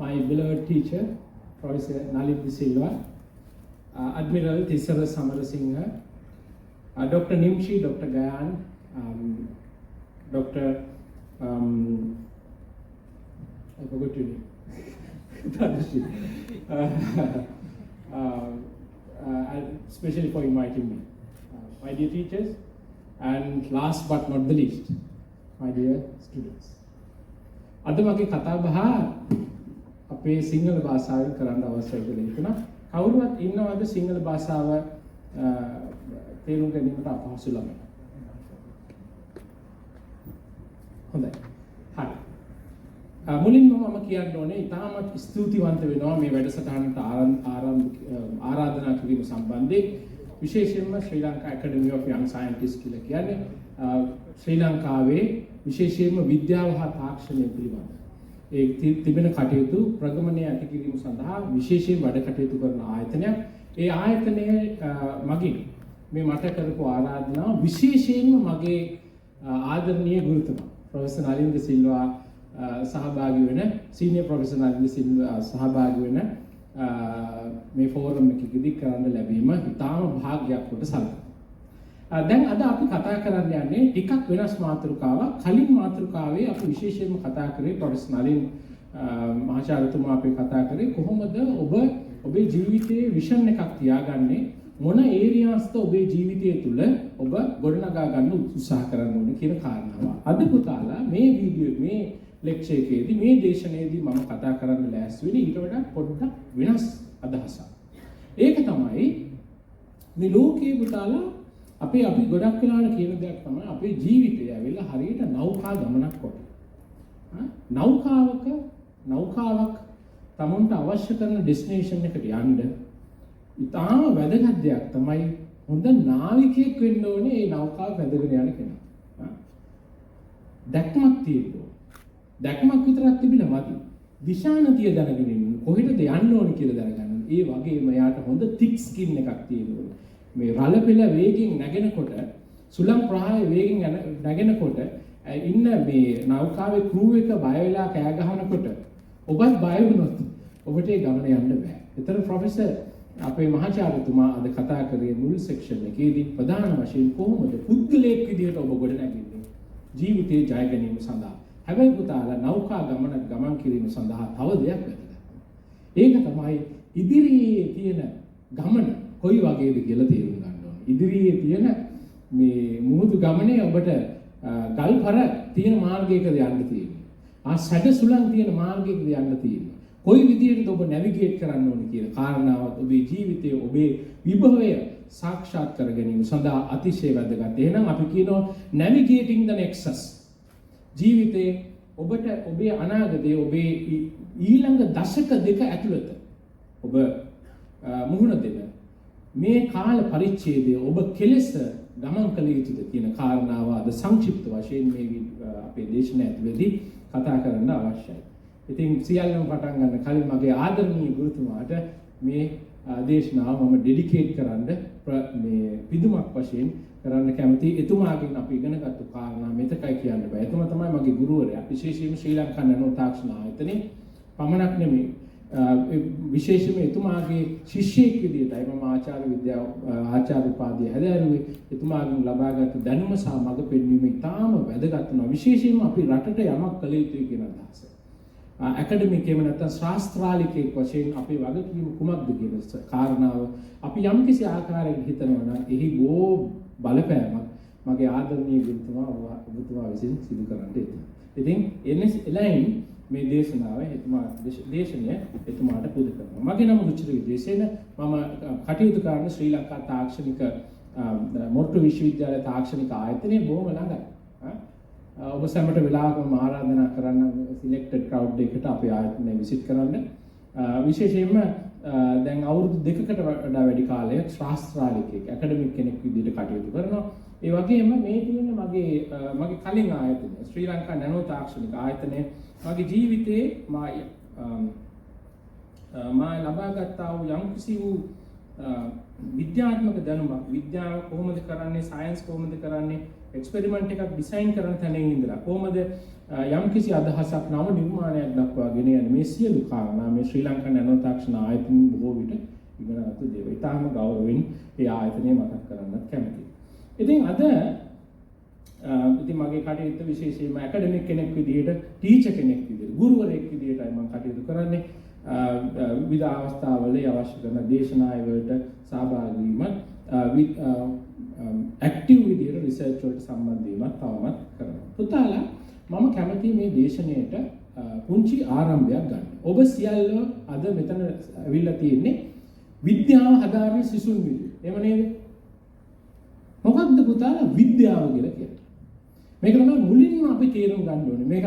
my beloved teacher, Professor Nalip De Silva, Admiral Tissara Samarasinghe, Dr. Nimshi, Dr. Gayan, Dr. I forgot your name. Especially for inviting me. My dear teachers, and last but not the least, my dear students. අද මගේ කතා බහ අපේ සිංහල භාෂාවෙන් කරන්න අවශ්‍යයි කියලා හිතනවා. කවුරුවත් ඉන්නවද සිංහල භාෂාව තේරුම් ගැනීමට අපහසු ළමයි? හොඳයි. හරි. මුලින්ම මම කියන්න ඕනේ ඉතාමත් ස්තුතිවන්ත වෙනවා මේ වැඩසටහනට ආරාධනා කිරීම සම්බන්ධයෙන්. විශේෂයෙන්ම ශ්‍රී ලංකා ඇකඩමි ඔෆ් යං සයන්ටිස්ට් කියලා කියන්නේ ශ්‍රී ලංකාවේ විශේෂයෙන්ම විද්‍යාව හා තාක්ෂණය පිළිබඳ ඒ තිබෙන කටයුතු ප්‍රගමනය ඇති කිරීම සඳහා විශේෂයෙන් වැඩ කටයුතු කරන ආයතනයක්. ඒ ආයතනයේ මගින් මේ මට කරපු ආරාධනාව විශේෂයෙන්ම මගේ ආදරණීය ගුරුතුමා ප්‍රොෆෙසර් නලින් ද සිල්වා සහභාගී වෙන සීනියර් ප්‍රොෆෙසර් නලින් ද සිල්වා සහභාගී වෙන මේ ෆෝරම් එකකදී කරන්න ලැබීම ඉතාම භාග්‍යයක් කොට සලකනවා. දැන් අද අපි කතා කරන්න යන්නේ ටිකක් වෙනස් මාතෘකාවක්. කලින් මාතෘකාවේ අපි විශේෂයෙන්ම කතා කරේ ප්‍රොෆෙසර් නලින් මහාචාර්යතුමා අපි කතා කරේ කොහොමද ඔබ ඔබේ ජීවිතයේ විෂන් එකක් තියාගන්නේ, මොන ඒරියාස්ද ඔබේ ජීවිතය තුළ ඔබ ගොඩනගා ගන්න උත්සාහ කරන්න ඕනේ කියන කාරණාව. අද පුතාලා මේ වීඩියෝ මේ ලෙක්චර් එකේදී මේ දේශනාවේදී මම කතා කරන්න ලෑස්ති වෙන්නේ ඊට වඩා පොඩ්ඩක් වෙනස් අදහසක්. ඒක තමයි මේ ලෝකේ පුතාලා අපි ගොඩක් වෙලාවට කියන දෙයක් තමයි අපේ ජීවිතය ඇවිල්ලා හරියට නෞකා ගමනක් කොට. නෞකාවක් තමුන්ට අවශ්‍ය කරන ඩෙස්ටිනේෂන් එකට යන්න ඉතාම වැදගත් දෙයක් තමයි හොඳ නාවිකයෙක් වෙන්න ඕනේ මේ නෞකාව වැදගෙන යන කෙනා. දැක්මක් තියෙන්න. දැක්මක් විතරක් තිබිලා මදි. දිශානතිය දැනගෙන ඉන්න කොහෙටද යන්න ඕනේ කියලා දැනගන්න. ඒ වගේම යාට හොඳ thick skin එකක් තියෙන්න ඕනේ. මේ රළ පෙළ වේගෙන් නැගෙනකොට සුළං ප්‍රවාහය වේගෙන් නැගෙනකොට ඉන්න මේ නෞකාවේ ක්‍රූ එක බය වෙලා කෑ ගහනකොට ඔබත් බය වුණොත් ඔබට ඒ ගමන යන්න බෑ. ඒතර ප්‍රොෆෙසර් අපේ මහාචාර්යතුමා අද කතා කරේ මුල් සෙක්ෂන් එකේදී ප්‍රධාන වශයෙන් කොහොමද පුද්ගලයෙක් විදිහට ඔබ ගොඩ නැගෙන්නේ ජීවිතයේ ජය ගැනීම සඳහා. හැබැයි පුතාලා නෞකා ගමන් කිරීම සඳහා තව දෙයක් වැදගත්. ඒක තමයි ඉදිරියේ තියෙන ගමන කොයි වගේද කියලා තේරුම් ගන්න ඕනේ. ඉදිරියේ තියෙන මේ මුහුදු ගමනේ ඔබට ගල්පර තියෙන මාර්ගයකද යන්න තියෙන්නේ. සැඩ සුළං තියෙන මාර්ගයකද යන්න තියෙන්නේ. කොයි විදිහටද ඔබ නැවිගේට් කරන්න ඕනේ කියන කාරණාවත් ඔබේ ජීවිතයේ ඔබේ විභවය සාක්ෂාත් කර ගැනීම සඳහා අතිශය වැදගත්. එහෙනම් අපි කියනවා navigating the nexus. ජීවිතේ ඔබට ඔබේ අනාගතයේ ඔබේ ඊළඟ දශක දෙක ඇතුළත ඔබ මුහුණ දෙන මේ කාල පරිච්ඡේදයේ ඔබ කෙලෙස ගමන් කළ යුතුද කියන කාරණාව අද සංක්ෂිප්ත වශයෙන් මේ අපේ දේශනාව ඇතුළතදී කතා කරන්න අවශ්‍යයි. ඉතින් සියල්ලම පටන් ගන්න කලින් මගේ ආදරණීය ගුරුතුමාට මේ දේශනාව මම ඩෙඩිකේට් කරන්න මේ පිදුමක් වශයෙන් කරන්න කැමතියි. එතුමාගෙන් අපි ඉගෙනගත්තු කාරණා මෙතකයි කියන්න බෑ. එතුමා තමයි මගේ ගුරුවරයා. විශේෂයෙන්ම ශ්‍රී ලංකා නැනෝ තාක්ෂණ ආයතනයේ පමණක් නෙමෙයි විශේෂයෙන්ම එතුමාගේ ශිෂ්‍යයෙක් විදිහටයි මම ආචාර්ය උපාධිය හැදෑරුවේ. එතුමාගෙන් ලබාගත් දැනුම සහ මඟ පෙන්වීම ඉතාම වැදගත් වෙනවා. විශේෂයෙන්ම අපි රටට යමක් කළ යුතුයි කියන අදහස. ඇකඩමික් එහෙම නැත්නම් ශාස්ත්‍රාලිකයෙක් වශයෙන් අපේ වගකීම කුමක්ද කියන කාරණාව අපි යම්කිසි ආකාරයකට හිතනවා නම් එහි බොහෝ බලපෑමක් මගේ ආදරණීය ගුරුතුමා විසින් සිදු කරන්නට තියෙනවා. ඉතින් එලයින් මේ දේශනාව දේශනය එතුමාට පුද කරනවා. මගේ නම රුචිර විජේසේන. මම කටයුතු කරන ශ්‍රී ලංකා තාක්ෂණික මොට්ටු විශ්වවිද්‍යාලය තාක්ෂණික ආයතනයේ බොහොම ළඟයි. ඔබ සැමට වෙලාවකම ආරාධනා කරන්න සිලෙක්ටඩ් ක්‍රවුඩ් එකකට අපේ ආයතනය විසිට් කරන්න. විශේෂයෙන්ම දැන් අවුරුදු 2කට වඩා වැඩි කාලයක් ශාස්ත්‍රාලිකයෙක් ඇකඩමික් කෙනෙක් විදිහට කටයුතු කරනවා. ඒ වගේම මේ තියෙන මගේ කලින් ආයතනය ශ්‍රී ලංකා නැනෝ තාක්ෂණික ආයතනය මගේ ජීවිතේ මා ලබාගත්තා වූ යම්කිසි වූ විද්‍යාත්මක දැනුමක් විද්‍යාව කොහොමද කරන්නේ සයන්ස් කොහොමද කරන්නේ එක්ස්පෙරිමන්ට් එකක් ඩිසයින් කරන තැනින් ඉඳලා කොහොමද යම්කිසි අදහසක් නව නිර්මාණයක් දක්වා ගෙන යන්නේ මේ සියලු කාරණා මේ ශ්‍රී ලංකා නැනෝ තාක්ෂණ ආයතන බොහෝ විට ඉගෙනගත්තු දේවල්. ඊටාම ගෞරවයෙන් ඒ ආයතනය මතක් කරන්නත් කැමතියි. ඉතින් අද ඉතින් මගේ කටයුත්ත විශේෂයෙන්ම ඇකඩමික් කෙනෙක් විදිහට ටීචර් කෙනෙක් විදිහට ගුරුවරයෙක් විදිහටයි මම කටයුතු කරන්නේ. විවිධ අවස්ථාවල අවශ්‍ය කරන දේශනාය වලට සහභාගී වීමත් ඇක්ටිව් විදිහට රිසර්ච් වලට සම්බන්ධ වීමත් තවමත් කරනවා. පුතාලා මම කැමතියි මේ දේශනාවට පුංචි ආරම්භයක් ගන්න. ඔබ සියල්ල අද මෙතන ඇවිල්ලා තියෙන්නේ විද්‍යාව හදාරන සිසුන් විදිහට. එහෙම නේද? මොකක්ද පුතාලා විද්‍යාව කියලා කියන්නේ? මේක තමයි මුලින්ම අපි තේරුම් ගන්න ඕනේ. මේක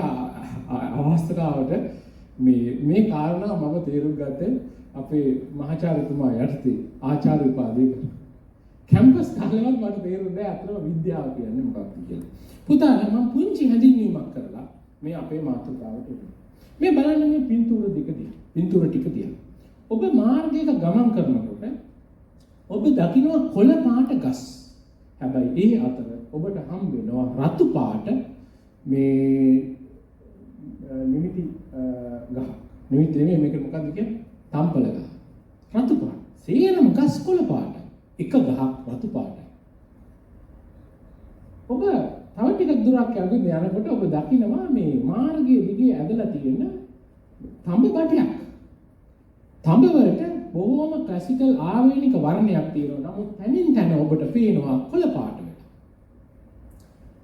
අවස්ථාවට මේ කාරණා මම තේරුම් ගත්තේ අපේ මහාචාර්යතුමා යටතේ ආචාර්ය උපාධිය කැම්පස් කාලේවත් මට තේරුන්නේ නැහැ අතන විද්‍යාව කියන්නේ මොකක්ද කියලා. පුතාලා මම පුංචි හැඳින්වීමක් කරලා මේ අපේ මාතෘකාවට එනවා. මේ බලන්න මේ පින්තූර ටික දිහා. ඔබ මාර්ගයක ගමන් කරනකොට ඔබ දකින්න කොළ පාට ගස්. හැබැයි ඒ අතර ඔබට හම්බ වෙනවා රතු පාට මේ නිමිති ගහ. නිමිති නෙමෙයි මේක මොකක්ද කියන්නේ? තම්පල ගහ. රතු පාට. සේරම ගස් කොළ පාට. එක ගහක් රතු පාටයි. ඔබ තව ටිකක් දුරක් යනකොට ඔබ දකිනවා මේ මාර්ගයේ දිගේ ඇදලා තියෙන තඹ බටයක්. තඹ වලට බොහොම ක්ලාසිකල් ආවේනික වර්ණයක් තියෙනවා. නමුත් තනින් තන ඔබට පේනවා කොළ පාට වෙලා.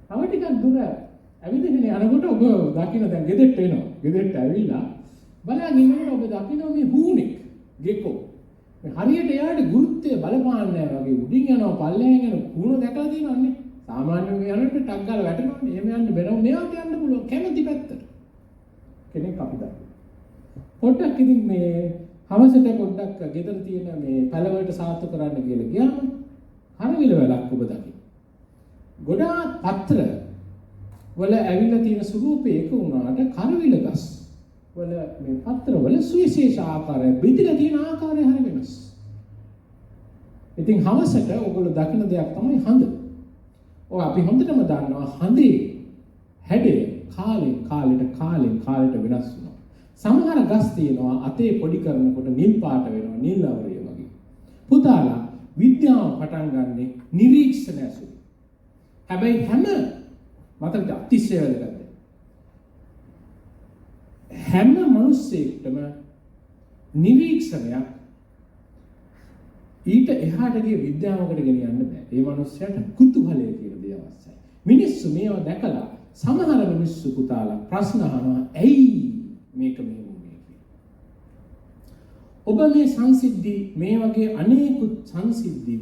තව ටිකක් දුර ඇවිදගෙන යනකොට ඔබ දකින්න දැන් ගෙදරට එනවා. ගෙදරට ඇවිල්ලා බලන් ඉන්නකොට ඔබ දකින්න මේ හූනෙක් ගෙකෝ. මේ හරියට එයාට ගුරුත්වය බලපාන්නේ නැහැ වගේ උඩින් යනවා පල්ලෙහාන් යන කුණ දැකලා තියෙනවන්නේ. සාමාන්‍යයෙන් යනකොට ටක් ගාලා වැටෙනවනේ. එහෙම යන්න බැරව මෙයාට යන්න පුළුවන් කැමති පැත්තට. කෙනෙක් අපි දකින්න. පොඩ්ඩක් ඉතින් මේ හවසට පොඩ්ඩක් ගෙදර තියෙන මේ පැලවලට සාත්තු කරන්න කියලා ගියාම හරවිල වැලක් ඔබ දකින්න. ගොඩාක් පත්‍ර වල ඇවිල්ලා තියෙන ස්වරූපේ එක වුණාට කරවිල ගස් වල මේ පත්‍ර වල සුවිශේෂ ආකාරය බෙදලා තියෙන ආකාරය හරි වෙනස්. ඉතින් හවසට ඔයගොල්ලෝ දකින්න දෙයක් තමයි හඳ. ඔය අපි හොඳටම දන්නවා හඳේ හැඩය කාලෙට වෙනස් වෙනවා. සමහර ගස් තියෙනවා අතේ පොඩි කරනකොට නිල් පාට වෙනවා නිල් අවරිය වගේ. පුතාලා විද්‍යාව පටන් ගන්නෙ නිරීක්ෂණ ඇසුරින්. හැබැයි හැම මතකද අතිශය වැදගත්. හැම මිනිස්සෙක්ටම නිරීක්ෂණයක් ඊට එහාට ගිය විද්‍යාවකට ගෙනියන්න බෑ. ඒ මිනිස්සයාට කුතුහලය කියන දේ අවශ්‍යයි. මිනිස්සු මේවා දැකලා සමහර මිනිස්සු පුතාලා ප්‍රශ්න අහනවා ඇයි මේක මෙහෙම වුනේ කියලා. ඔබ මේ සංසිද්ධි මේ වගේ අනේකුත් සංසිද්ධි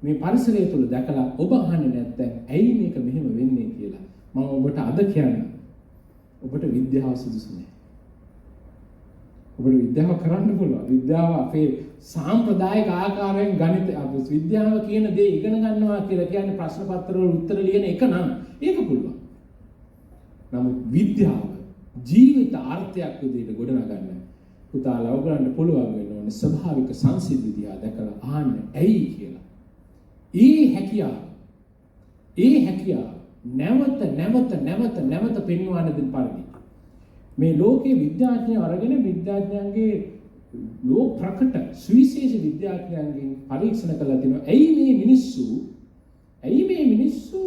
මේ පරිසරය තුළ දැකලා ඔබ අහන්නේ නැත්නම් ඇයි මේක මෙහෙම වෙන්නේ කියලා මම ඔබට අද කියන්නම්. ඔබට විද්‍යාව සුදුසු නෑ. ඔබට විද්‍යාව කරන්න පුළුවන්. විද්‍යාව අපේ සාම්ප්‍රදායික ආකාරයෙන් ගණිත විද්‍යාව කියන දේ ඉගෙන ගන්නවා කියලා කියන්නේ ප්‍රශ්න පත්‍ර වල උත්තර ලියන එක නම් ඒක පුළුවන්. නමුත් විද්‍යාව ජීවිත අර්ථයක් විදිහට ගොඩනගන්න පුතාලා ඔයගලන්ට පුළුවන් වෙන්න ඕනේ ස්වභාවික සංසිද්ධි දිහා දැකලා අහන්න ඇයි කියලා. ඒ හැකියාව නැවත පෙන්වන්න දෙන පරිදි මේ ලෝකයේ විද්‍යාඥයෝ අරගෙන විද්‍යාඥයන්ගේ ලෝක ප්‍රකට සුවිශේෂ විද්‍යාඥයන්ගෙන් පරීක්ෂණ කළා තිනවා ඇයි මේ මිනිස්සු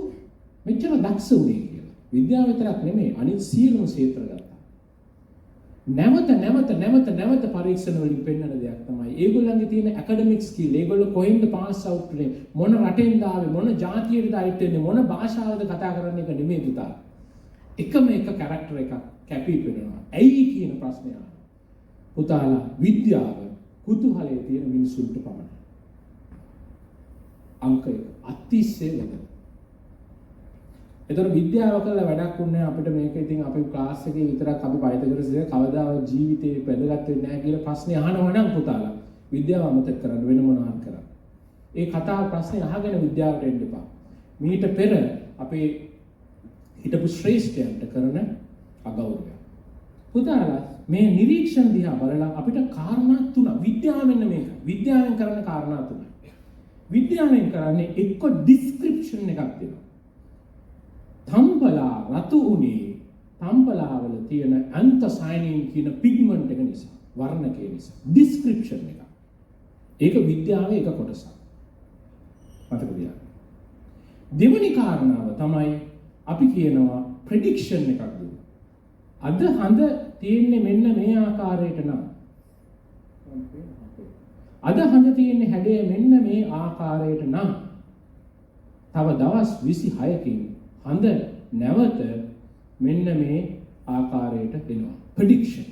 මෙච්චර දක්ෂ වුනේ කියලා. විද්‍යාව විතරක් නෙමෙයි අනිත් සියලුම ක්ෂේත්‍ර ගත්තා. නැවත පරීක්ෂණ වලින් පෙන්වන දෙයක් තමයි ඒගොල්ලන්ගේ තියෙන ඇකඩමික් ස්කිල්. ඒගොල්ලෝ කොහෙන්ද පාස් අවුට් වෙන්නේ, මොන රටෙන්ද ආවේ, මොන ජාතියේද අයිති වෙන්නේ, මොන භාෂාවද කතා කරන්නේ එක නෙමෙයි පුතා. එකම එක කැරක්ටර් එකක් කැපී පෙනෙනවා. ඇයි කියන ප්‍රශ්නය අහනවා. පුතාලා විද්‍යාව කුතුහලයේ තියෙන මිනිසුන්ට පමණයි. අංක 1 අතිශය වැදගත්. ඒතර විද්‍යාව කරලා වැඩක් උන්නේ අපිට මේක ඉතින් අපි ක්ලාස් එකේ විතරක් අපි පයිතගොරස් කවදාවත් ජීවිතේ වැදගත් වෙන්නේ නැහැ කියලා ප්‍රශ්නේ අහනවා නම් පුතාලා විද්‍යාව අමතක කරන්න වෙන මොනවා කරන්න. ඒ කතාව ප්‍රශ්නේ අහගෙන විද්‍යාවට එන්න එපා. මීට පෙර අපේ හිටපු ශ්‍රේෂ්ඨයන්ට කරන අගෞරවය. පුතාලා මේ නිරීක්ෂණ දිහා බලලා අපිට කාරණා තුන විද්‍යාව මෙන්න මේක. විද්‍යාවෙන් කරන කාරණා තුන. විද්‍යාවෙන් කරන්නේ එක්ක ඩිස්ක්‍රිප්ෂන් එකක් දෙනවා. තම්පලා රතු උනේ තම්පලාවල තියෙන ඇන්තසයිනින් කියන පිග්මන්ට් එක නිසා, වර්ණකය නිසා. ඩිස්ක්‍රිප්ෂන් එක. ඒක විද්‍යාවේ එක කොටසක්. මතක තියාගන්න. දෙවෙනි කාරණාව තමයි අපි කියනවා ප්‍රෙඩික්ෂන් එකක් දුන්නා. අද හඳ තියෙන්නේ මෙන්න මේ ආකාරයට නම්. අද හඳ තියෙන්නේ හැඩය මෙන්න මේ ආකාරයට නම් තව දවස් 26කින් හඳ නැවත මෙන්න මේ ආකාරයට එනවා. ප්‍රෙඩික්ෂන්.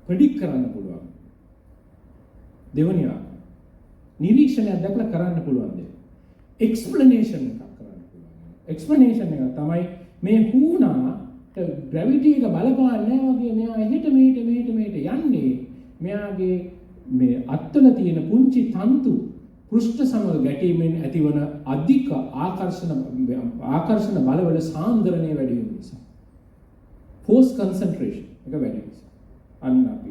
ප්‍රෙඩික්ට් කරන්න පුළුවන්. දෙවෙනි ආකාරය. නිරීක්ෂණයක් දැක්ලා කරන්න පුළුවන් දෙයක්. එක්ස්ප්ලනේෂන් එකක් කරන්න පුළුවන්. එක්ස්ප්ලනේෂන් එක තමයි මේ හුණාට ග්‍රැවිටි එක බලපාන්නේ නැහැ වගේ මෙයා එහෙට මෙහෙට යන්නේ. මෙයාගේ මේ අත්වල තියෙන පුංචි තන්තු පෘෂ්ඨ සමග ගැටීමෙන් ඇතිවන අධික ආකර්ෂණ බලවල සාන්ද්‍රණය වැඩි වෙන නිසා. ෆෝස් කන්සන්ට්‍රේෂන් එක වැඩි නිසා. අන්න අපි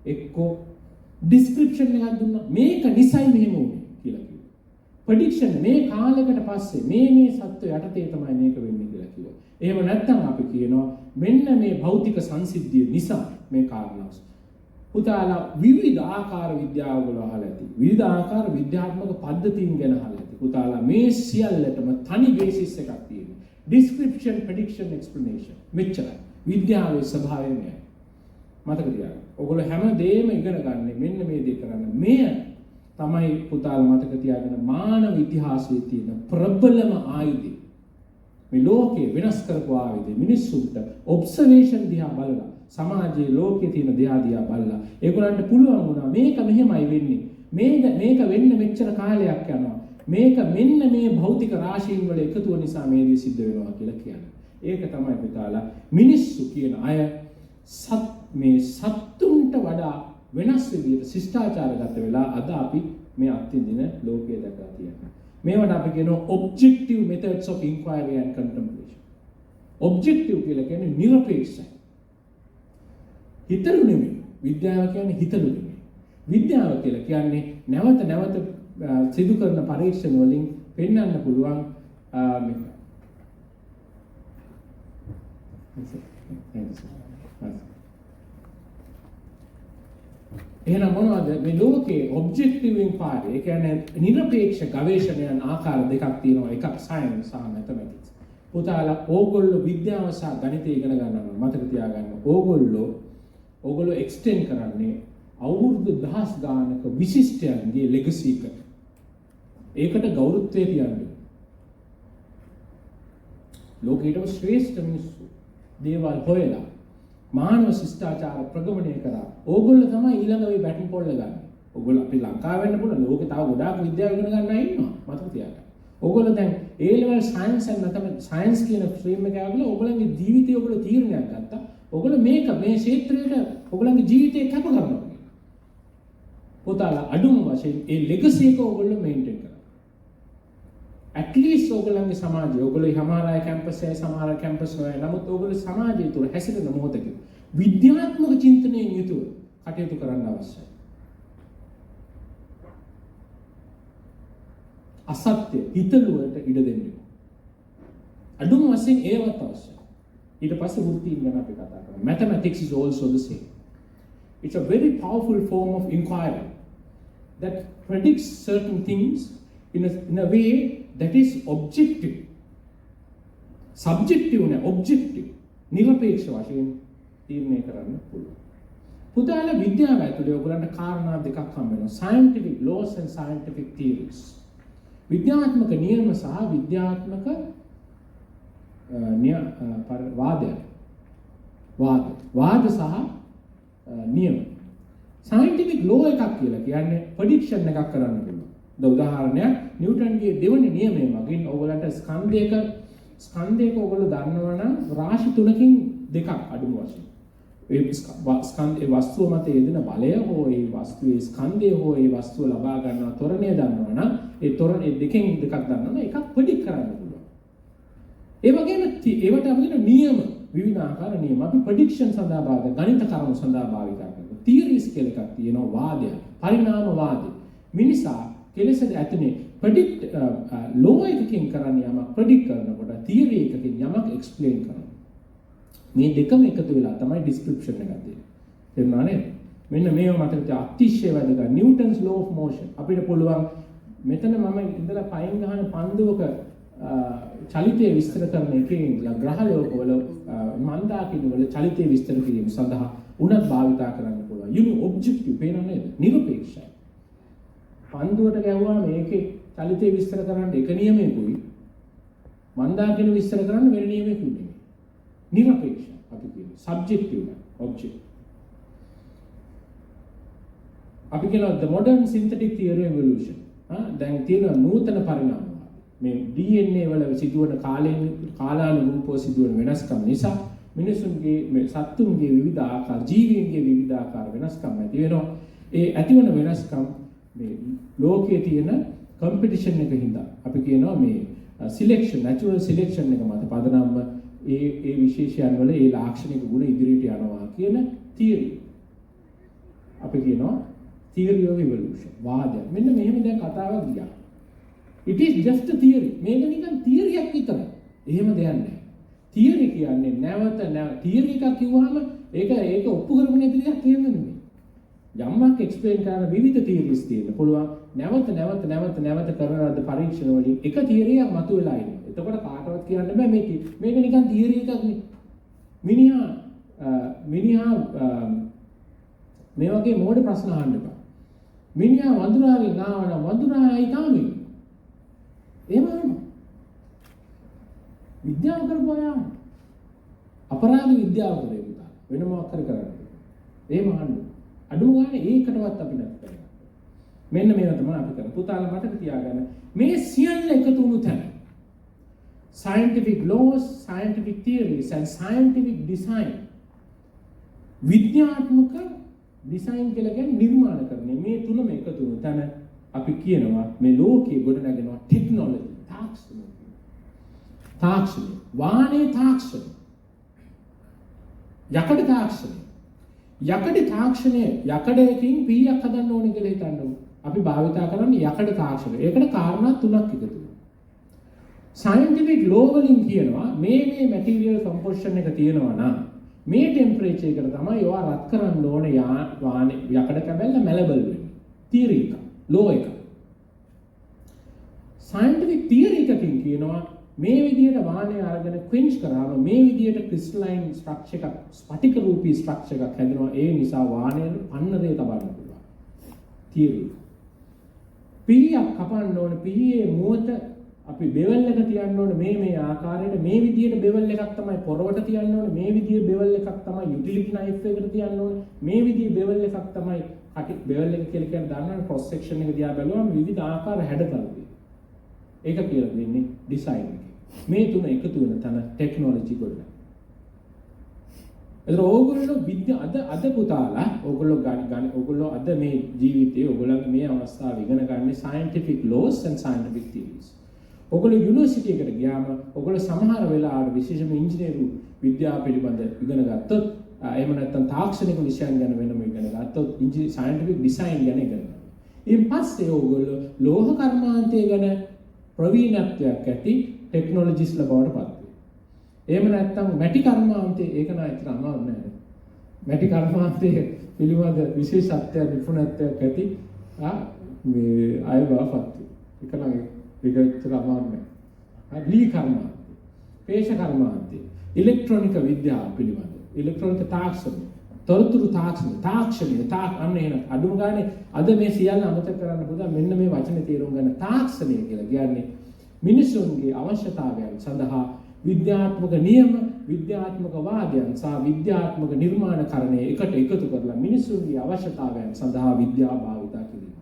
එක්කෝ ඩිස්ක්‍රිප්ෂන් එකක් දුන්නා මේක නිසයි මෙහෙම වුනේ කියලා කිව්වා. ප්‍රෙඩික්ෂන් මේ කාලයකට පස්සේ මේ සත්‍ය යටතේ තමයි මේක වෙන්නේ කියලා කිව්වා. එහෙම නැත්නම් අපි කියනවා මෙන්න මේ භෞතික සංසිද්ධිය නිසා මේ කාරණාව. පුතාලා විවිධ ආකාර විද්‍යාවවල අහලා ඇති. විවිධ ආකාර විද්‍යාත්මක පද්ධතීන් ගැන අහලා ඇති. පුතාලා මේ සියල්ලටම තනි බේසිස් එකක් තියෙනවා. Description, prediction, explanation. මෙච්චරයි. විද්‍යාවේ ස්වභාවය මෙයයි. මතක තියාගන්න. ඔයගොල්ලෝ හැම දෙයක්ම ඉගෙන ගන්න මෙන්න මේ දේ කරන්න. මෙය තමයි පුතාලා මතක තියාගන්න මානව ඉතිහාසයේ තියෙන ප්‍රබලම ආයුධය. මේ ලෝකේ වෙනස් කරපු ආයුධය. මිනිස්සුන්ට ඔබ්සර්වේෂන් දිහා බලලා සමාජයේ ලෝකයේ තියෙන දිහා බලලා ඒගොල්ලන්ට පුළුවන් වුණා මේක මෙහෙමයි වෙන්නේ. මේක වෙන්න මෙච්චර කාලයක් යනවා. මේක මෙන්න මේ භෞතික රාශීන් වල එකතුව නිසා මේ දේ සිද්ධ වෙනවා කියලා කියන්නේ. ඒක තමයි පුතාලා මිනිස්සු කියන අය මේ සත්තුන්ට වඩා වෙනස් විදිහට ශිෂ්ටාචාරගත වෙලා අද අපි මේ අත්විඳින ලෝකයේ දැකලා තියෙනවා. මේවට අපි කියනවා objective methods of inquiry and contemplation. objective කියලා කියන්නේ නිර්පේක්ෂයි. හිතලු නෙමෙයි. විද්‍යාව කියන්නේ හිතලු නෙමෙයි. විද්‍යාව කියලා කියන්නේ නැවත සිදු කරන පරීක්ෂණ වලින් පෙන්වන්න පුළුවන් එහෙනම් මොනවද මේ ලෝකයේ ඔබ්ජෙක්ටිව් ඉන්ක්වයරි? ඒ කියන්නේ නිරපේක්ෂ ගවේෂණයන් ආකාර දෙකක් තියෙනවා. එකක් සයන්ස් සහ මැතමැටික්ස්. පුතාලා ඕගොල්ලෝ විද්‍යාව සහ ගණිතය ඉගෙන ගන්නවා. මතක තියාගන්න. ඕගොල්ලෝ එක්ස්ටෙන්ඩ් කරන්නේ අවුරුදු දහස් ගානක විශිෂ්ටයන්ගේ ලෙගසි එක. ඒකට ගෞරවත්වය තියන්නේ. ලෝකීයටම ශ්‍රේෂ්ඨ මිනිස්සු දේවල් හොයලා මානව ශිෂ්ටාචාර ප්‍රගමනය කරා. ඕගොල්ලෝ තමයි ඊළඟ මේ බැටන් පොල්ල ගන්න. ඕගොල්ලෝ අපි ලංකාව වෙන්න පුළුවන්. ලෝකේ තව ගොඩාක් විද්‍යාව ඉගෙන ගන්න අය ඉන්නවා. මතක තියාගන්න. ඕගොල්ලෝ දැන් A level science and mathematics science කියන ස්ට්‍රීම් එක ආවල ඕගොල්ලන්ගේ ජීවිතය ඕගොල්ලෝ තීරණයක් ගත්තා. ඕගොල්ලෝ මේ ක්ෂේත්‍රයට ඕගොල්ලන්ගේ ජීවිතය කැප කරනවා. පුතාලා අඩුම වශයෙන් ඒ ලෙගසි එක ඕගොල්ලෝ මේන්ටේන් කරනවා. at least ඕගොල්ලන්ගේ සමාජය ඕගොල්ලෝ සමහර අය කැම්පස් එකේ සමහර කැම්පස් වල නමුත් ඕගොල්ලෝ සමාජය තුළ හැසිරෙන මොහොතක විද්‍යාත්මක චින්තනයෙන් යුතුව කටයුතු කරන්න අවශ්‍යයි. අසත්‍ය හිතලුවට ඉඩ දෙන්න. අඩුම වශයෙන් ඒවත් අවශ්‍යයි. ඊට පස්සේ වෘත්තීන් ගැන අපි කතා කරමු. Mathematics is also the same. It's a very powerful form of inquiry that predicts certain things in a way that is objective. Subjective නේ objective. නිරපේක්ෂ වශයෙන් තීරණය කරන්න පුළුවන්. පුතාලා විද්‍යාව ඇතුලේ ඔයගලන්ට කාරණා දෙකක් හම්බ වෙනවා. Scientific laws and scientific theories. විද්‍යාත්මක නියම සහ විද්‍යාත්මක වාද සහ නියම. සයන්ටිෆික් ලෝ එකක් කියලා කියන්නේ ප්‍රෙඩික්ෂන් එකක් කරන්න පුළුවන්. උදාහරණයක් නිව්ටන්ගේ දෙවෙනි නියමය මගින් ඔයගලන්ට ස්කන්ධයක ඔයගොල්ලෝ දන්නවනම් රාශි තුනකින් දෙකක් අඩුම වශයෙන්. ඒ ස්කන්ධේ වස්තුව මත යෙදෙන බලය හෝ ඒ වස්තුවේ ස්කන්ධය හෝ ඒ වස්තුව ලබා ගන්නා ත්වරණය දන්නවනම් ඒ දෙකෙන් දෙකක් දන්නවනම් එකක් ප්‍රෙඩික්ට් කරන්න පුළුවන්. ඒ වගේම ඒවට අපි කියන නියම විවිධාකාර නියම අපි ප්‍රෙඩික්ෂන් සඳහා භාවිත ගණිත කරුණු සඳහා භාවිත කරනවා. තියරිස් කියලා එකක් තියෙනවා වාදය පරිණාමවාදී. මිනිසා කෙලෙසද ඇතුනේ ප්‍රෙඩික්ට් ලෝ එකකින් කරන්නේ යමක් ප්‍රෙඩික්ට් කරනකොට තියරි එකකින් යමක් එක්ස්ප්ලেইন කරනවා. මේ දෙකම එකතු වෙලා තමයි ඩිස්ක්‍රිප්ෂන් එකක් දෙන්නේ. තේරුණා නේද? මෙන්න මේව මතක තියාගන්න අතිශය වැදගත්. නිව්ටන්ස් ලෝ ඔෆ් මෝෂන් අපිට පුළුවන් මෙතන මම ඉඳලා පයින් ගහන පන්දුවක චලිතය විස්තර කරන එකේ ඉඳලා ග්‍රහලෝකවල මන්දාකිනි වල චලිතය විස්තර කිරීම සඳහා උනත් භාවිතා කරන්න පුළුවන්. යුනි ඔබ්ජෙක්ටිව් පේනව නේද? නිරපේක්ෂයි. පන්දුවට ගැව්වා මේකේ චලිතය විස්තර කරන්න එක නියමයකුයි මන්දාකිනි විස්තර කරන්න වෙන නියමයකුයි නෙමෙයි. නිරපේක්ෂයි අපි කියන්නේ සබ්ජෙක්ටිව් ඔබ්ජෙක්ට්. අපි කියනවා the modern synthetic theory of evolution. දැන් තියෙන නූතන පරිණාම මේ DNA වල සිදුවන කාලානුරූපව සිදුවන වෙනස්කම් නිසා මිනිසුන්ගේ මේ සත්තුන්ගේ විවිධ ආකාර ජීවීන්ගේ විවිධ ආකාර වෙනස්කම් ඇති වෙනවා. ඒ ඇතිවන වෙනස්කම් මේ ලෝකයේ තියෙන කම්පිටිෂන් එක හින්දා අපි කියනවා මේ සිලෙක්ෂන් නැචරල් සිලෙක්ෂන් එක මත පදනම්ව ඒ විශේෂයන් වල ඒ ලාක්ෂණික ගුණ ඉදිරියට යනවා කියන තියරි. අපි කියනවා theory of evolution වාදය. මෙන්න මෙහෙම දැන් කතාවක් ගියා. It is just a theory. මේක නිකන් theory එකක් විතරයි. එහෙම දෙයක් නැහැ. theory කියන්නේ නැවත theory එකක් කිව්වහම ඒක ඔප්පු කරපු නැති දෙයක් කියන්නේ නෙමෙයි. යම්මක් explain කරන විවිධ theories තියෙන්න පුළුවන්. නැවත කරන ලද පරීක්ෂණ වලින් එක theory එකක් මතුවලා ඉන්නේ. එතකොට කාටවත් කියන්න බෑ මේක නිකන් theory එකක් නේ. මිනිහා මේ වගේ මෝඩ ප්‍රශ්න අහන්න එපා. මිනිහා වඳුරාගෙන් ආවනම් වඳුරායි තාමයි. එහෙම අහන්න. විද්‍යාව කරපුවා අපරාධ විද්‍යාව කරේ පුතා. වෙන මොකක් කරන්නේ. එහෙම අහන්න. අඩුම ගානේ ඒකටවත් අපි නැත් කරන්නේ. මෙන්න මේවා තමයි අපි කරන්නේ. පුතාලා මතක තියාගන්න. මේ සියල්ල එකතු වුණු තැන scientific laws, scientific theories and scientific design විද්‍යාත්මක ඩිසයින් කියලා කියන්නේ නිර්මාණකරණය. මේ තුනම එකතු වුණු තැන අපි කියනවා මේ ලෝකයේ ගොඩනගෙනවා ටෙක්නොලොජි තාක්ෂණය. වාහනේ තාක්ෂණය. යකඩ තාක්ෂණය. යකඩයකින් පීයක් හදන්න ඕනේ කියලා හිතන්න. අපි භාවිතා කරන්නේ යකඩ තාක්ෂණය. ඒකට කාරණා තුනක් එකතු වෙනවා. scientific law වලින් කියනවා මේ material composition එක තියෙනවා නම් මේ ටෙම්පරේචර් එකට තමයි ඒවා රත් කරන්න ඕනේ වාහනේ යකඩ කැබැල්ල මැලබල් වෙන්නේ. තියරි එක, ලෝ එක. සයන්ටිෆික් තියරි එකකින් කියනවා මේ විදිහට වාහනේ අරගෙන ක්වින්ච් කරාම මේ විදිහට ක්‍රිස්ටලයින් ස්ට්‍රක්චර් එකක්, ස්ෆටික රූපී ස්ට්‍රක්චර් එකක් හැදෙනවා. ඒ නිසා වාහනේ අන්නදේ තබන්න පුළුවන්. තියරි. පීයක් කපන්න ඕනේ. පීයේ මුවත අපි බෙවල් එක තියන්න ඕනේ මේ ආකාරයට. මේ විදිහට බෙවල් එකක් තමයි පොරවට තියන්න ඕනේ. මේ විදිහේ බෙවල් එකක් තමයි යුටිලිටි නයිෆ් එකකට තියන්න ඕනේ. මේ විදිහේ බෙවල් එකක් තමයි බෙවල් එක කියලා කියන්නේ දන්නවනේ ක්‍රොස් සෙක්ෂන් එක දිහා බැලුවම විවිධ ආකාර හැඩතල තියෙනවා. ඒක කියලා දෙන්නේ ඩිසයින් එක. මේ තුන එකතු වෙන තන ටෙක්නොලොජි ගොඩ. ඒතර ඕගොල්ලෝ අද පුතාලා ඕගොල්ලෝ අද මේ ජීවිතේ ඕගොල්ලන්ගේ මේ අවස්ථාව ඉගෙන ගන්න scientific laws and scientific theories. ඔගොල්ලෝ යුනිවර්සිටි එකට ගියාම ඔගොල්ලෝ සමහර වෙලාවට විශේෂම ඉංජිනේරු විද්‍යාව පිළිබඳ ඉගෙන ගත්තොත් එහෙම නැත්නම් තාක්ෂණික විෂයන් ගැන වෙනම ඉගෙන ගත්තොත් සයන්ටිෆික් ඩිසයින් ගැන ඉගෙන ගන්නවා. ඊට පස්සේ ඔයගොල්ලෝ ලෝහ කර්මාන්තය ගැන ප්‍රවීණත්වයක් ඇති ටෙක්නොලොජිස්ලා බවට පත් වෙනවා. එහෙම නැත්නම් මැටි කර්මාන්තය ඒක නම් ඇත්තටම අමාරු නෑ. මැටි කර්මාන්තය පිළිබඳ විශේෂත්වයක් නිපුණත්වයක් ඇති මේ අය බවපත් වෙනවා. ඒක නම් ඒකතර අමාරු නෑ. ලී කර්මාන්තය, පේශ කර්මාන්තය, ඉලෙක්ට්‍රොනික විද්‍යාව පිළිබඳ ඉලෙක්ට්‍රොනික තාක්ෂණය, තොරතුරු තාක්ෂණය අන්න එන අඩුම ගානේ අද මේ සියල්ල අමතක කරන්න පුළුවන්. මෙන්න මේ වචනේ තේරුම් ගන්න. තාක්ෂණය කියලා කියන්නේ මිනිසුන්ගේ අවශ්‍යතාවයන් සඳහා විද්‍යාත්මක නියම, විද්‍යාත්මක වාදයන් සහ විද්‍යාත්මක නිර්මාණකරණය එකට එකතු කරලා මිනිසුන්ගේ අවශ්‍යතාවයන් සඳහා විද්‍යාව භාවිතා කිරීම.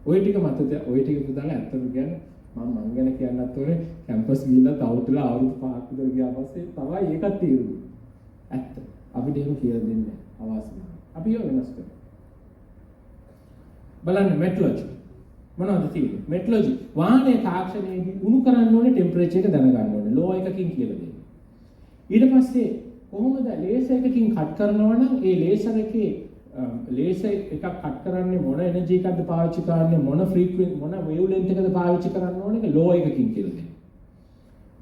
ඔය ටික මතක ඔය ටික පුදාලා ඇත්තම කියන්නේ මම ගැන කියන්නත් ඕනේ කැම්පස් ගිහිල්ලා තවුටලා අවුරුදු 5ක් විතර ගියා පස්සේ තමයි ඒකත් තීරුනේ. ඇත්ත. අපිට එහෙම කියලා දෙන්නේ අවාසි. අපි ඒව වෙනස් කරමු. බලන්න මෙටලොජි. මොනවද තියෙන්නේ? මෙටලොජි. වාහනේ තාක්ෂණයේදී උණු කරන්න ඕනේ ටෙම්පරේචර් එක දැනගන්න ඕනේ. ලෝ එකකින් කියලා දෙන්නේ. ඊට පස්සේ කොහොමද ලේසර් එකකින් කට් කරනවා නම් ඒ ලේසර් එකේ ලේසර් එකක් කට් කරන්නේ මොන එනර්ජි එකක්ද පාවිච්චි කරන්නේ මොන ෆ්‍රීකවෙන්සි මොන වේව්ලෙන්ත් එකද පාවිච්චි කරන්න ඕනේ ඒක ලෝ එකකින් කියලා දෙනවා.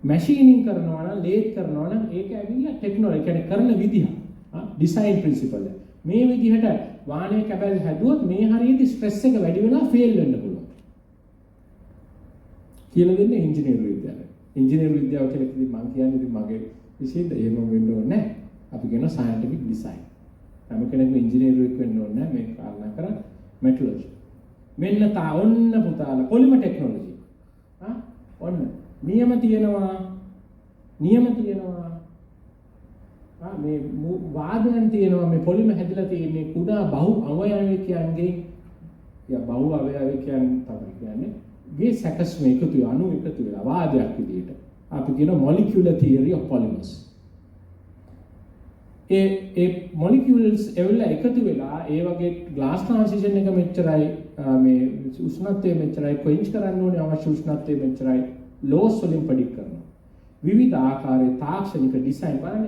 මැෂිනින් කරනවා නම් ලේත් කරනවා නම් ඒක ඇවිල්ලා ටෙක්නොලොජි කියන්නේ කරන විදිහ. ඩිසයින් ප්‍රින්සිපල් එක. මේ විදිහට වාහනයේ කැබල් හැදුවොත් මේ හරියදී ස්ට්‍රෙස් එක වැඩි වෙලා ෆේල් වෙන්න පුළුවන්. කියලා දෙන්නේ ඉංජිනේරු විද්‍යාව. ඉංජිනේරු විද්‍යාව කියලා කිව්වොත් මම කියන්නේ ඉතින් මගේ විශේෂයෙන් එහෙම වෙන්න ඕනේ නැහැ. අපි කියන සයන්ටිෆික් ඩිසයින්. හැම කෙනෙක්ම ඉංජිනේරුවෙක් වෙන්න ඕනේ නැහැ මේ කාරණා කරා මෙටලොජි. මෙන්න ඔන්න පුතාලා පොලිමර් ටෙක්නොලොජි. ඔන්න නියම තියෙනවා. මේ වාදනන් තියෙනවා මේ පොලිමර් හැදලා තියෙන්නේ කුඩා බහු අවයවයන්ගෙන් බහු අවයවයන් තමයි කියන්නේ ගේ සැකස්ම එකතු අණු එකතු වෙලා වාදයක් විදිහට අපි කියන molecular theory of polymers. A molecules එවලා එකතු වෙලා ඒ වගේ glass transition එක මෙච්චරයි මේ උෂ්ණත්වය මෙච්චරයි quench කරන්න ඕනේ අවශ්‍ය උෂ්ණත්වය මෙච්චරයි loss වලින් predict කරනවා. විවිධ ආකාරයේ තාක්ෂණික ඩිසයින් බලන්න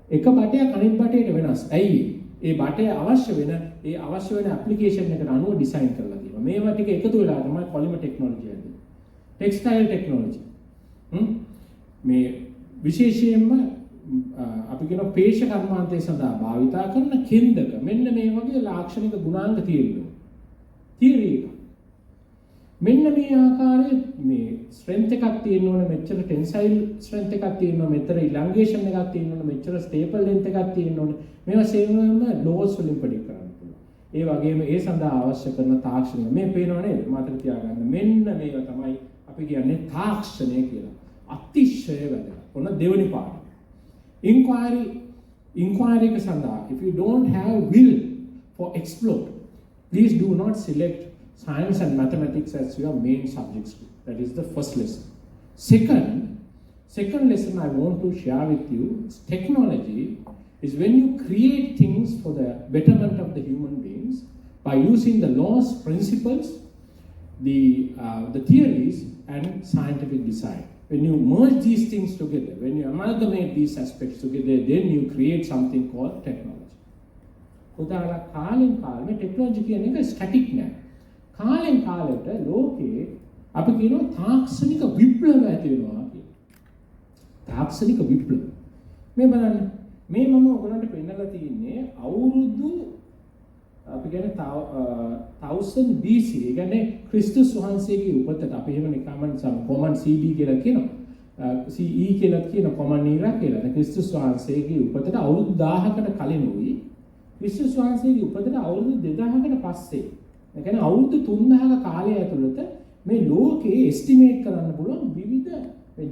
එක බටයක් අනිත් බටයට වෙනස්. ඇයි? ඒ බටය අවශ්‍ය වෙන ඇප්ලිකේෂන් එකට අනුව ඩිසයින් කරලා තියෙනවා. මේවා ටික එකතු වෙලා තමයි පොලිමර් ටෙක්නොලොජි හදන්නේ. Textile technology. මේ විශේෂයෙන්ම අපි කියන පේශ කර්මාන්තය සඳහා භාවිතා කරන කෙන්දක මෙන්න මේ වගේ ලාක්ෂණික ගුණාංග තියෙනවා. තියරි එක. මෙන්න මේ ආකාරයේ මේ ස්ට්‍රෙන්ත් එකක් තියෙන්න ඕන මෙච්චර ටෙන්සයිල් ස්ට්‍රෙන්ත් එකක් තියෙන්න ඕන මෙතර ඉලංගේෂන් එකක් තියෙන්න ඕන මෙච්චර ස්ටේපල් ලෙන්ත් එකක් තියෙන්න ඕන මේවා සේමම ලෝස් වලින් ප්‍රෙඩික්ට් කරන්න පුළුවන්. ඒ වගේම ඒ සඳහා අවශ්‍ය කරන තාක්ෂණ මේ පේනව නේද? මතක තියාගන්න. මෙන්න මේවා තමයි අපි කියන්නේ තාක්ෂණය කියලා. අතිශය වැදගත්. ඔන්න දෙවෙනි පාඩම. Inquiry එක සඳහා if you don't have will for explore please do not select science and mathematics as your main subjects. That is the first lesson. Second lesson I want to share with you is technology is when you create things for the betterment of the human beings by using the laws, principles, the theories and scientific design. When you merge these things together, when you amalgamate these aspects together, then you create something called technology. උදාහරණ කාලෙන් කාලෙ technology කියන එක static නෑ. කාලෙන් කාලෙට ලෝකේ අපි කියනවා තාක්ෂණික විප්ලව ඇති වෙනවා කියලා. තාක්ෂණික විප්ලව. මේ බලන්න මේ මම ඔයගලන්ට පෙන්නලා තියෙන්නේ අවුරුදු අපි කියන්නේ 1000 BC. ඒ කියන්නේ ක්‍රිස්තුස් වහන්සේගේ උපතට අපි එහෙම නිකම්ම කොමන් CB කියලා කියනවා. CE කියලා කියන කොමන් ඊරා කියලා. දැන් ක්‍රිස්තුස් වහන්සේගේ උපතට අවුරුදු 1000කට කලින් උයි. ක්‍රිස්තුස් වහන්සේගේ උපතට අවුරුදු 2000කට පස්සේ ඒ කියන්නේ අවුරුදු 3000ක කාලය ඇතුළත මේ ලෝකේ එස්ටිමේට් කරන්න පුළුවන් විවිධ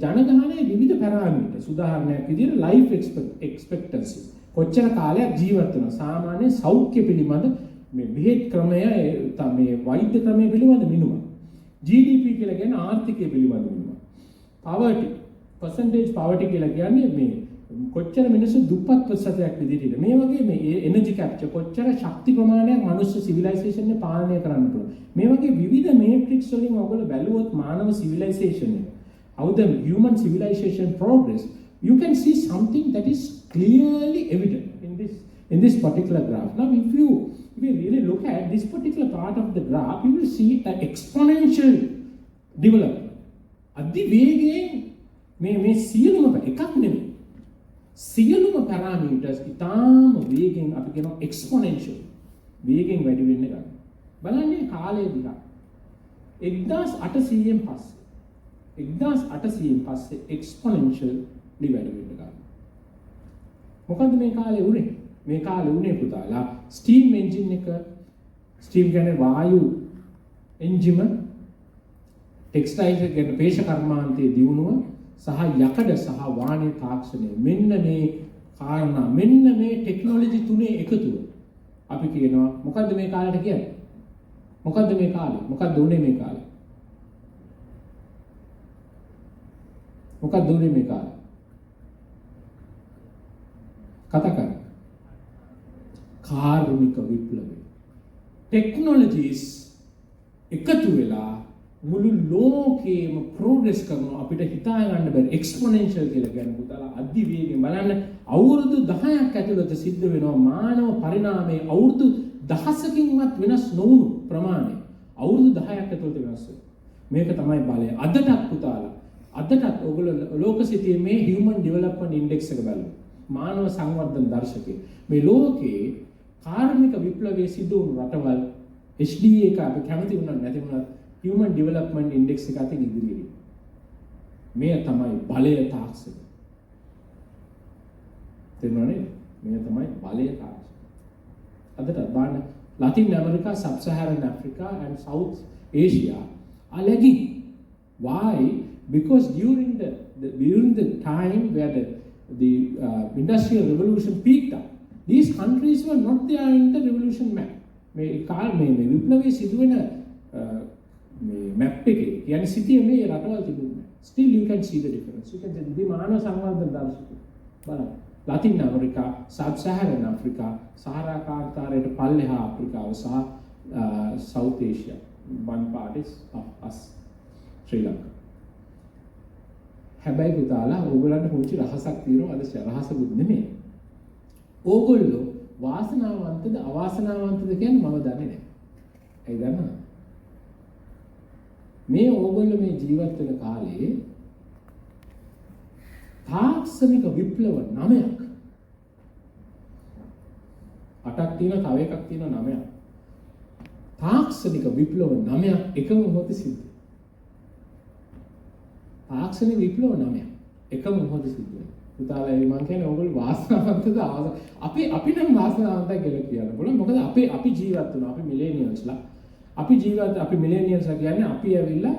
ජනගහනයේ විවිධ පැරාමීටර්. උදාහරණයක් විදිහට ලයිෆ් එක්ස්පෙක්ටන්සි. කොච්චර කාලයක් ජීවත් වෙනවා. සාමාන්‍ය සෞඛ්‍ය පිළිබඳ මේ බෙහෙත් ක්‍රමය මේ වෛද්‍ය ක්‍රමය පිළිබඳ මිනුම. GDP කියලා කියන්නේ ආර්ථිකය පිළිබඳ මිනුම. poverty කියලා කියන්නේ මේ කොච්චර මිනිස්සු දුප්පත් ප්‍රතිශතයක් විදිහට මේ වගේ මේ එනර්ජි කැප්චර් කොච්චර ශක්ති ප්‍රමාණයක් මනුෂ්‍ය සිවිලයිසේෂන් එක පාලනය කරන්න පුළුවන් මේ වගේ විවිධ මේට්‍රික්ස් වලින් ඔයගොල්ලෝ බැලුවොත් මානව සිවිලයිසේෂන් එක how the human civilization progress you can see something that is clearly evident in this particular graph. Now if you really look at this particular part of the graph you will see an exponential development. අධි වේගයෙන් මේ සියලුම එකක් නෙමෙයි සියලුම parameters ඉතාම වේගෙන් අපි කියනවා එක්ස්පොනෙන්ෂල් වේගෙන් වැඩි වෙන්න ගන්නවා. බලන්නේ කාලය දිහා 1800න් පස්සේ එක්ස්පොනෙන්ෂල්ලි වැඩි වෙන්න ගන්නවා. මොකද්ද මේ කාලේ උනේ? මේ කාලේ උනේ පුතාලා ස්ටීම් එන්ජින් එක ස්ටීම් කියන්නේ වායු එන්ජිම ටෙක්ස්ටයිල්ස් කියන පේශ කර්මාන්තයේ දියුණුව සහ යකඩ සහ වාණිජ තාක්ෂණය මෙන්න මේ කාරණා මෙන්න මේ ටෙක්නොලොජි තුනේ එකතුව අපි කියනවා මොකද්ද මේ කාලයට කියන්නේ මොකද්ද මේ කාලේ මොකද්ද උනේ මේ කාලේ මොකද්ද උනේ මේ කාලේ කතා කරන්න කාර්මික විප්ලවය ටෙක්නොලොජිස් එකතු වෙලා මුළු ලෝකේම ප්‍රෝග්‍රස් කරනවා අපිට හිතා ගන්න බැරි එක්ස්පොනෙන්ෂල් කියලා කියන්නේ පුතාලා අධි වේගෙන් බලන්න අවුරුදු 10ක් ඇතුළත සිද්ධ වෙනවා මානව පරිණාමයේ අවුරුදු දහසකින්වත් වෙනස් නොවුණු ප්‍රමාණය අවුරුදු 10ක් ඇතුළත වෙනස් වෙනවා. මේක තමයි බලය. අදටත් පුතාලා අදටත් ඔයගොල්ලෝ ලෝක සිටියේ මේ Human Development Index එක බලමු. මානව සංවර්ධන දර්ශකයේ මේ ලෝකේ කාර්මික විප්ලවයේ සිදු වුණු රටවල් HDA එක අපි කැමති වුණා නැති වුණත් Human Development Index එක අතින් ඉදිරියේ. මේ තමයි බලය තාක්ෂණය. තේරුණානේ? මේ තමයි බලය තාක්ෂණය. අදට බලන්න Latin America, Sub-Saharan Africa and South Asia are lagging. Why? Because during the time where the industrial revolution peaked up, these countries were not there in the revolution map. මේ විප්ලවයේ සිදුවෙන map එකේ කියන්නේ සිටියේ මේ රටවල් තිබුණේ. Still you can see the difference. You can see the මානව සංවර්ධන දර්ශකය. බලන්න. Latin America, Sub-Saharan Africa, Sahara කාන්තාරයට පල්ලෙහා අප්‍රිකාව සහ South Asia. One part is us, Sri Lanka. හැබැයි පුතාලා ඕගොල්ලන්ට පුංචි රහසක් තියෙනවා. අද රහසකුත් නෙමෙයි. ඕගොල්ලෝ වාසනාවන්තද අවාසනාවන්තද කියන්නේ මම දන්නේ නැහැ. ඇයි දන්නවද? මේ ඕගොල්ලෝ මේ ජීවත් වෙන කාලේ තාක්ෂණික විප්ලව 9ක් 8ක් තියෙනවා, තව එකක් තියෙනවා 9ක්. තාක්ෂණික විප්ලව 9ක් එකම මොහොතේ සිද්ධ. තාක්ෂණික විප්ලව 9ක් එකම මොහොතේ සිද්ධ වෙනවා. පුතාලා මම කියන්නේ ඕගොල්ලෝ වාසනාවන්තද අපි නම් වාසනාවන්තයි කියලා කියන්න පුළුවන්. මොකද අපි ජීවත් වෙනවා. අපි මිලේනියල්ස්ලා. අපි මිලේනියල්ස්ලා කියන්නේ අපි ඇවිල්ලා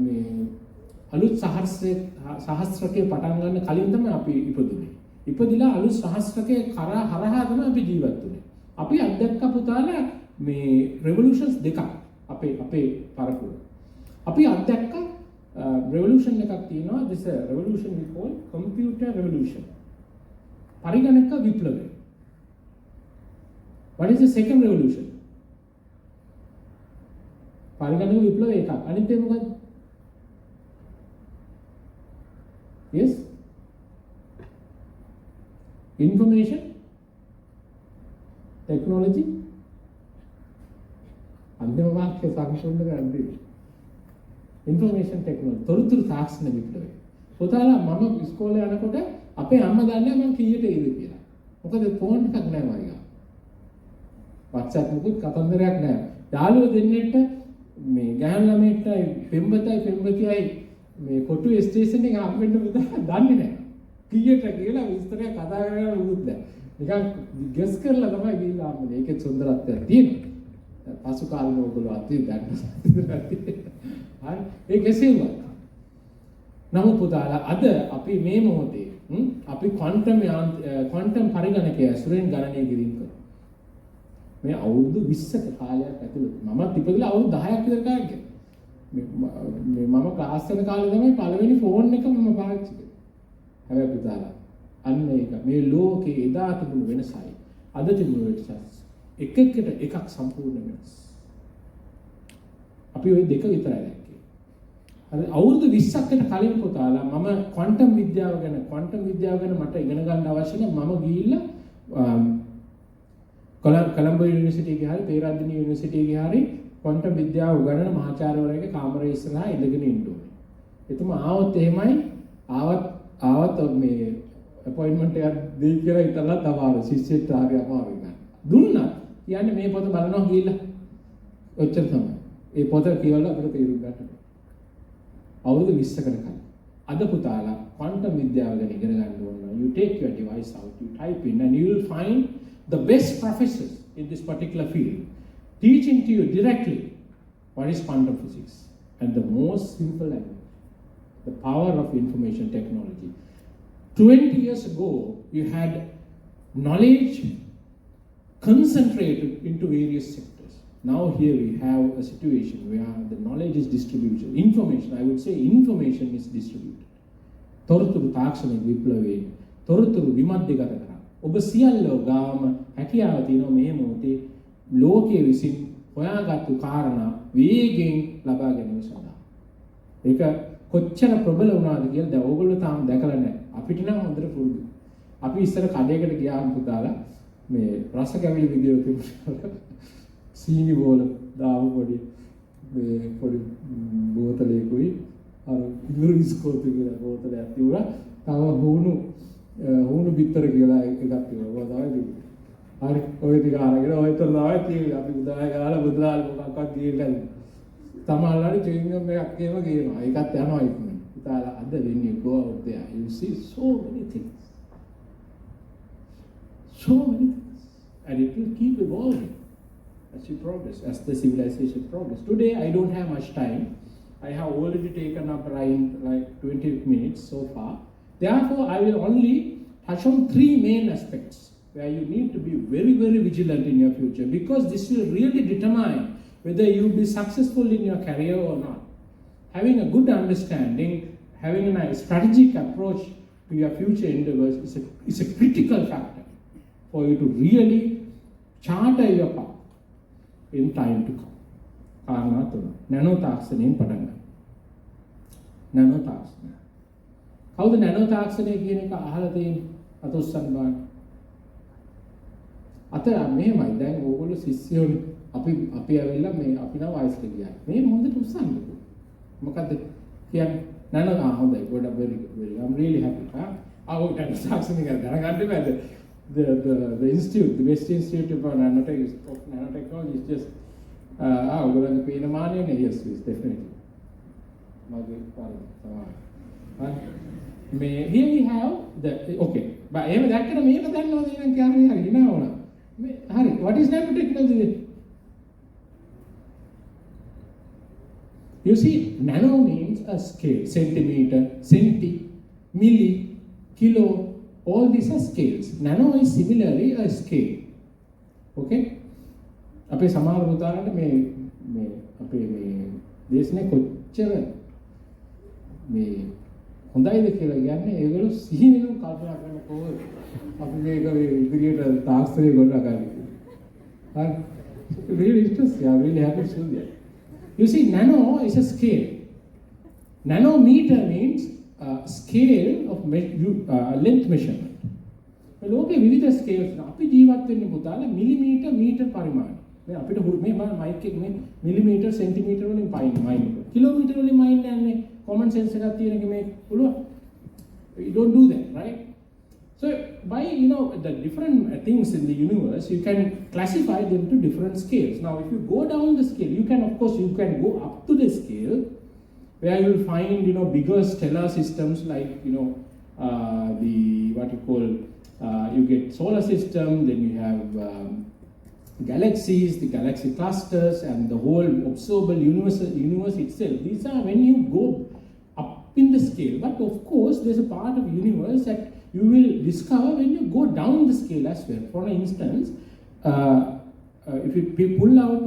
මේ අලුත් සහස්‍රකයේ පටන් ගන්න කලින් තමයි අපි ඉපදුනේ. ඉපදිලා අලුත් සහස්‍රකයේ හරහා තමයි අපි ජීවත් වෙන්නේ. අපි අත්දැක්ක පුතාලා මේ රෙවොලුෂන්ස් දෙකක් අපේ පරපුර. අපි අත්දැක්ක revolution එකක් තියෙනවා. this revolution we call computer revolution. පරිගණක විප්ලවය. what is the second revolution? පරිගණක විප්ලවය එකක්. අනිත් එක මොකක්ද? yes, information technology. අන්තිම වාක්‍ය සංක්ෂේප කරන්නේ information technology. තොරතුරු තාක්ෂණ විප්ලවය. පුතාලා මම ඉස්කෝලේ යනකොට අපේ අම්මා දන්නේ මම කීයට එයිද කියලා. මොකද ෆෝන් එකක් නැහැ මගේ ගාව. WhatsApp මුකුත් කතන්දරයක් නැහැ. යාළුවෝ දෙන්නෙක්ට මේ ගෑනු ළමයෙක්ට පෙම්වතයි මේ කොටුවේ ස්ටේෂන් එක අපෙන්න පුතා දන්නේ නැහැ. කීයට කියලා විස්තරයක් කතා කරගෙන උරුත් දැන්. නිකන් ගෙස් කරලා තමයි ගිහිල්ලා ආන්නේ. ඒකේ සුන්දරත්වයක් තියෙනවා. පසු කාලේ ඔයගොල්ලෝ අතේ දැක්කා. හරි ඒ කෙසේවත් නමුත් පුතාලා අද අපි මේ මොහොතේ අපි ක්වොන්ටම් පරිගණකය ඇසුරෙන් ගණනය කිරීම කරනවා. මේ අවුරුදු 20ක කාලයක් ඇතුළත මමත් ඉපදලා අවුරුදු 10ක් විතර කාලයක් මම ක්ලාස් යන කාලේ තමයි පළවෙනි ෆෝන් එක මම පාවිච්චි කරේ. හැබැයි පුතාලා අන්න ඒක මේ ලෝකේ එදා තිබුණු වෙනසයි අද තිබුණු වෙනසයි එකකට එකක් සම්පූර්ණ වෙනස්. අපි ওই දෙක විතරයි දැක්කේ. අද අවුරුදු 20කට කලින් පුතාලා මම ක්වොන්ටම් විද්‍යාව ගැන මට ඉගෙන ගන්න අවශ්‍ය නැහැ. මම ගිහිල්ලා කොළඹ යුනිවර්සිටි එකේ හරි පේරාදෙණිය යුනිවර්සිටි එකේ හරි ක්වොන්ටම් විද්‍යාව උගන්වන මහාචාර්යවරයෙක්ගේ කාමරයේ ඉස්සරහා ඉඳගෙන ඉන්න ඕනේ. එතුමා ආවොත් එහෙමයි ආවත් මේ අපොයින්ට්මන්ට් එකක් දෙයි කියලා හිතලා තමයි ශිෂ්‍යෙක්ට හරි අමාරු ගන්න. දුන්නා කියන්නේ මේ පොත බලනවා ගිහිල්ලා ඔච්චර තමයි. ඒ පොත කියවලා අපිට තේරුම් ගන්න. අවුරුදු 20කට කලින්. අද පුතාලා ක්වොන්ටම් විද්‍යාව ගැන ඉගෙන ගන්න ඕන. You take your device out, you type in and you will find the best professors in this particular field teaching to you directly what is quantum physics and the most simple language, the power of information technology. 20 years ago, you had knowledge concentrated into various sectors. Now here we have a situation where the knowledge is distributed. Information, I would say information is distributed. තොරතුරු තාක්ෂණික විප්ලවයේ තොරතුරු විමධ්‍යගත කරා. ඔබ සියල්ලෝ ගාම හැකියාව තියෙනවා මේ මොහොතේ ලෝකයේ විසින් හොයාගත්තු කාරණා වේගෙන් ලබා ගැනීම සඳහා. ඒක කොච්චර ප්‍රබල වුණාද කියලා දැන් ඕගොල්ලෝ තාම දැකලා නැහැ. අපිට නම් හොඳට පුරුදු. අපි ඉස්සර කඩේකට ගියාම පුතාලා මේ රස කැවිලි විදියට තිබුණා. සීනි බෝල දාමු පොඩි මේ පොඩි බෝතලයකුයි අර ඉඟුරු ඉස්කෝප් කියලා බෝතලයක් තිබුණා. තව හුණු බිත්තර කියලා එකක් තිබුණා. ඔය තමයි තිබුණේ. හරි ඔය ටික අරගෙන ඔය තර තමයි තියෙන්නේ. අපි උදාය ගාලා බුදුලාල් මොකක්වත් ගියලා තමයිලාට චෙයින්ගම් එකක් එහෙම ගේනවා. ඒකත් යනවා ඉක්මන. ඉතාලා අද when you go out there you see so many things. So many things. And it will keep evolving as you progress, as the civilization progresses. Today I don't have much time. I have already taken up around like 20 minutes so far. Therefore, I will only touch on 3 main aspects where you need to be very, very vigilant in your future, because this will really determine whether you will be successful in your career or not. Having a good understanding, having a strategic approach to your future endeavors is a critical factor for you to really charter your path in time to come. කාරණා තුන. Nano තාක්ෂණයෙන් පටන් ගන්න. Nano තාක්ෂණය. කවුද nano තාක්ෂණය කියන එක අහලා තියෙන්නේ? අත උස්සන්න බලන්න. අත මෙහෙමයි. දැන් ඕගොල්ලෝ ශිෂ්‍යයෝනේ. අපි ඇවිල්ලා මේ අපි නම් වයසට ගියා. මේ හොඳට උස්සන්නකෝ. මොකද්ද කියන්නේ? නැනෝ හොඳයි. good, very good. I'm really happy. ආවෝ නැනෝ තාක්ෂණය ගැන දැනගන්න බෑද? The institute, the Best Institute of Nanotechnology is just ඔයගොල්ලන්ගේ පේන මානෙන්නේ. Yes, definitely. මගේ මේ here we have the okay. but එහෙම දැක්කම මේක දන්නවද එහෙනම් කියන්නේ හරි නෑ ඕන. මේ හරි what is nanotechnology? You see, nano means a scale, centimeter, centi, milli, kilo, all these are scales. Nano is similarly a scale. Okay? අපේ සමහර උදාහරණට මේ අපේ මේ දේශනේ කොච්චර මේ හොඳයිද කියලා කියන්නේ ඒගොල්ලෝ සිහි වෙනුම් කල්පනා කරන කොහොමද අපි මේක ඉදිරියට තාක්ෂණය ගොඩනගා ගන්න. හරි. Really interesting. I'm really happy to see that. You see, nano is a scale. Nanometer means scale of length measurement. මේ ලෝකේ විවිධ ස්කේල්ස් අපි ජීවත් වෙන්නේ පුතාලා මිලිමීටර් මීටර් පරිමාණය. මේ අපිට මේ මයික් එක මේ මිලිමීටර් සෙන්ටිමීටර් වලින් පයින් මයින් එක. කිලෝමීටර් වලින් මයින් යන්නේ common sense එකක් තියෙන එක මේ පුළුවන්. You don't do that, right? So by the different things in the universe, you can classify them to different scales. Now if you go down the scale, you can go up to the scale where you will find bigger stellar systems like the what you call you get solar system, then you have galaxies, the galaxy clusters, and the whole observable universe itself. These are when you go up in the scale. But of course, there's a part of universe that you will discover when you go down the scale as well. For instance, if you pull out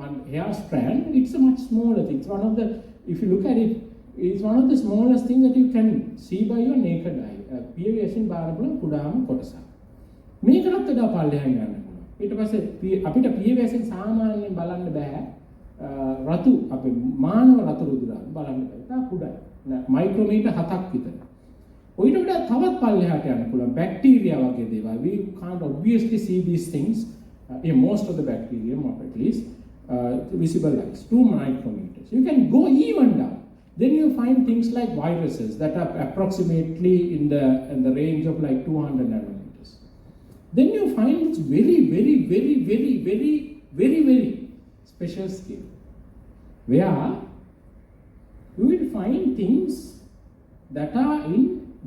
one hair strand, it's a much smaller thing. It's one of the, if you look at it, it's one of the smallest things that you can see by your naked eye. පියවැසින් බාර බලන කුඩාම කොටසක්. මේකටත් වඩා පල්ලෙහාන් යන්න පුළුවන්. ඊට පස්සේ අපිට පියවැසින් සාමාන්‍යයෙන් බලන්න බෑ. රතු අපේ මානව රතු රුධිරය බලන්න බෑ. ඒක කුඩායි. මයික්‍රෝමීටර් 7ක් විතර. ඔයිට වඩා තවත් පල්ලෙහාට යන්න පුළුවන්. බැක්ටීරියා වගේ දේවල්. We can't obviously see these things in most of the bacterium, or at least visible light, 2 micrometers. You can go even down. Then you find things like viruses that are approximately in the range of like 200 nanometers. Then you find it's very, very, very, very, very, very, very special scale, where you will find things that are in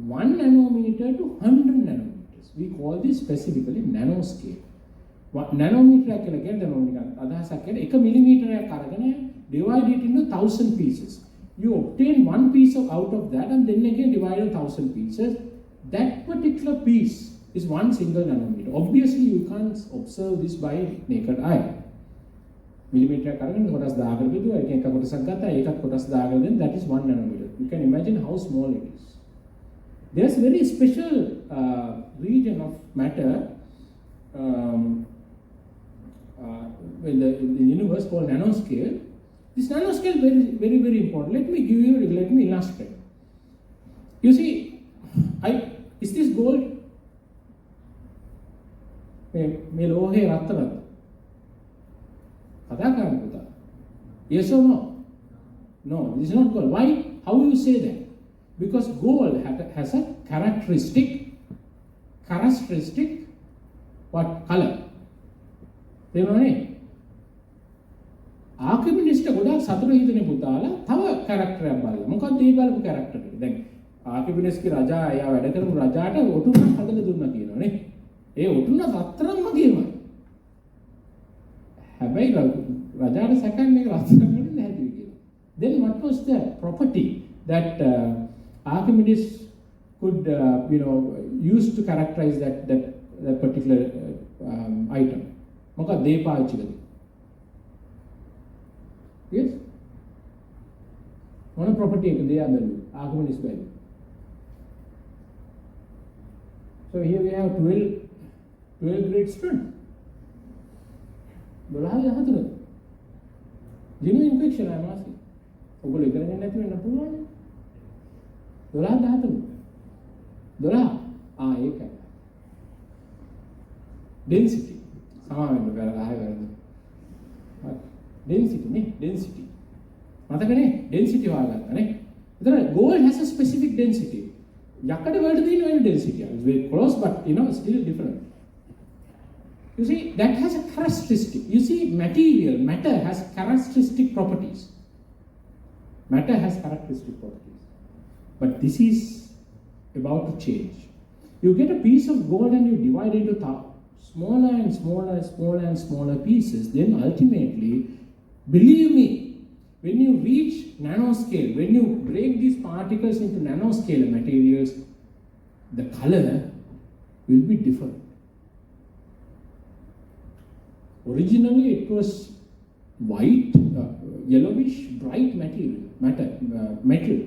1 nanometer to 100 nanometers. We call this specifically nanoscale. Nanometer කියලා කියන්නේ මොනිකක් අදහසක් කියන්නේ 1 මිලිමීටරයක් අරගෙන divide it into 1000 pieces. You obtain one piece out of that and then again divide 1000 pieces. That particular piece is one single nanometer. Obviously, you can't observe this by naked eye. Millimeter කරගෙන කොටස් 10කට බෙදුවා. එක කොටසක් ගත්තා. ඒකත් කොටස් 10කට then that is 1 nanometer. You can imagine how small it is. There's a very special region of matter in the universe called nanoscale. This nanoscale very, very, very important. Let me illustrate. You see, is this gold? මේ ලෝහේ රත්තරන්ද? කතා කරන්න පුතා. Yes or no? No, this is not gold. Why? How you say that? Because gold has a characteristic what color? තේරුණානේ? ආකිමිනිස්ට ගොඩාක් සතුට හිතෙන පුතාලා තව character එකක් බලලා. මොකක්ද මේ බලපු කැරක්ටර් එක? දැන් ආකිමිනිස්ගේ රජා එයා වැඩ කරපු රජාට ඔටුනක් හදලා දුන්නා කියනවා නේ. ඒ ඔටුන රත්තරන්ම කියනවා. හැබැයි රජාට සැකන්නේ මේක රත්තරන් වලින් නැහැදී කියලා. Then what was the property that Archimedes could use to characterize that particular item? මොකක්ද ඒ පාවිච්චි කරේ? Yes? මොන property එකද එයා බැලුවේ? Archimedes බැලුවේ. So here we have 12 great students. 12 genuine question I am asking. ඔයගොල්ලෝ ඉගෙන ගන්න නැති වෙන්න පුළුවන්. 12 ඒකයි. Density. සමාවෙන්න බැලලා ආයෙ වැරදි. Density නේ, density. මතකනේ density හොයාගත්තා නේ. එතන gold has a specific density. යකඩ වලට තියෙන වෙන density. It's very close but still different. You see, that has a characteristic. You see, matter has characteristic properties. Matter has characteristic properties. But this is about to change. You get a piece of gold and you divide into smaller and smaller pieces. Then ultimately, believe me, when you reach nanoscale, when you break these particles into nanoscale materials, the color will be different. Originally, it was white, yellowish, bright metal.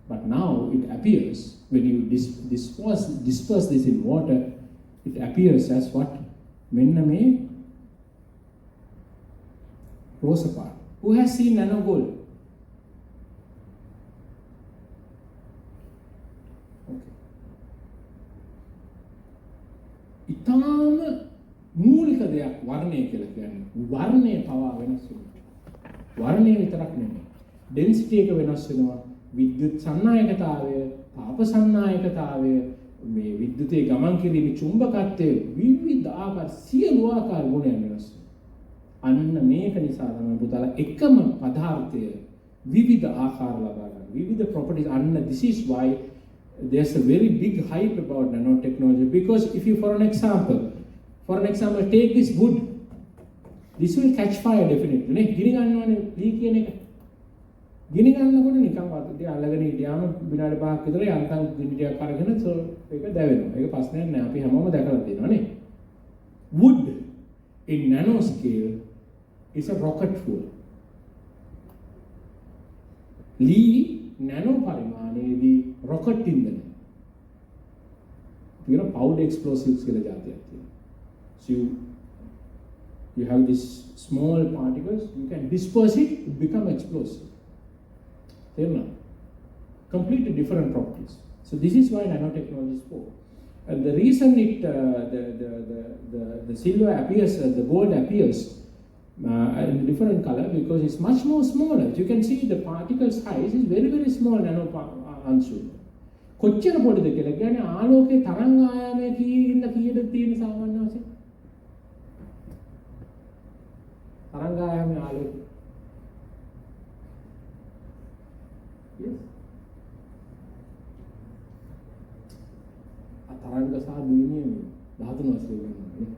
But now it appears, when you disperse this in water, it appears as what? Menname rosa part. Who has seen nano gold? Okay. ඉතාම මූලික දෙයක් වර්ණය කියලා කියන්නේ. වර්ණය පවා වෙනස් වෙනවා. වර්ණය විතරක් නෙමෙයි. ඩෙන්සිටි එක වෙනස් වෙනවා. විද්‍යුත් සන්නායකතාවය, තාප සන්නායකතාවය, මේ විද්‍යුතේ ගමන් කිරීමේ චුම්බකත්වයේ විවිධ ආකාර සියලු ආකාර ගුණයන් වෙනස් වෙනවා. අන්න මේක නිසා තමයි පුතාලා එකම පදාර්ථය විවිධ ආකාර ලබා ගන්න. විවිධ properties. අන්න this is why there's a very big hype about nanotechnology, because if you for an example take this wood, this will catch fire definitely නේ. ගිනි ගන්නවනේ ලී කියන එක. ගිනි ගන්නකොට නිකන් වතුර අල්ලගෙන හිටියාම විනාඩි 5ක් විතර යන්තම් ගිනි ටිකක් අරගෙන ඒක දැවෙනවා. ඒක ප්‍රශ්නයක් නෑ. අපි හැමෝම දැකලා තියෙනවා නේ. Wood in nanoscale is a rocket fuel. Lee nano පරිමාණයේදී rocket ඉන්ධනය. powder explosives කියලා જાතියක් තියෙනවා. So you have these small particles, you can disperse it become explosive. Completely different properties. So this is why nanotechnology is for. And the reason the silver appears, the gold appears in a different color, because it's much more smaller. You can see the particle size is very small nano අංශු. කොච්චර පොඩිද කියලා කියන්නේ ආලෝකයේ තරංග ආයාමයේ කීයද තියෙන සාමාන්‍ය වශයෙන්? තරංග ආයාමයේ ආලෝකය. Yes. තරංග සහ දීනියම 13 වශයෙන් වෙනවා නේ.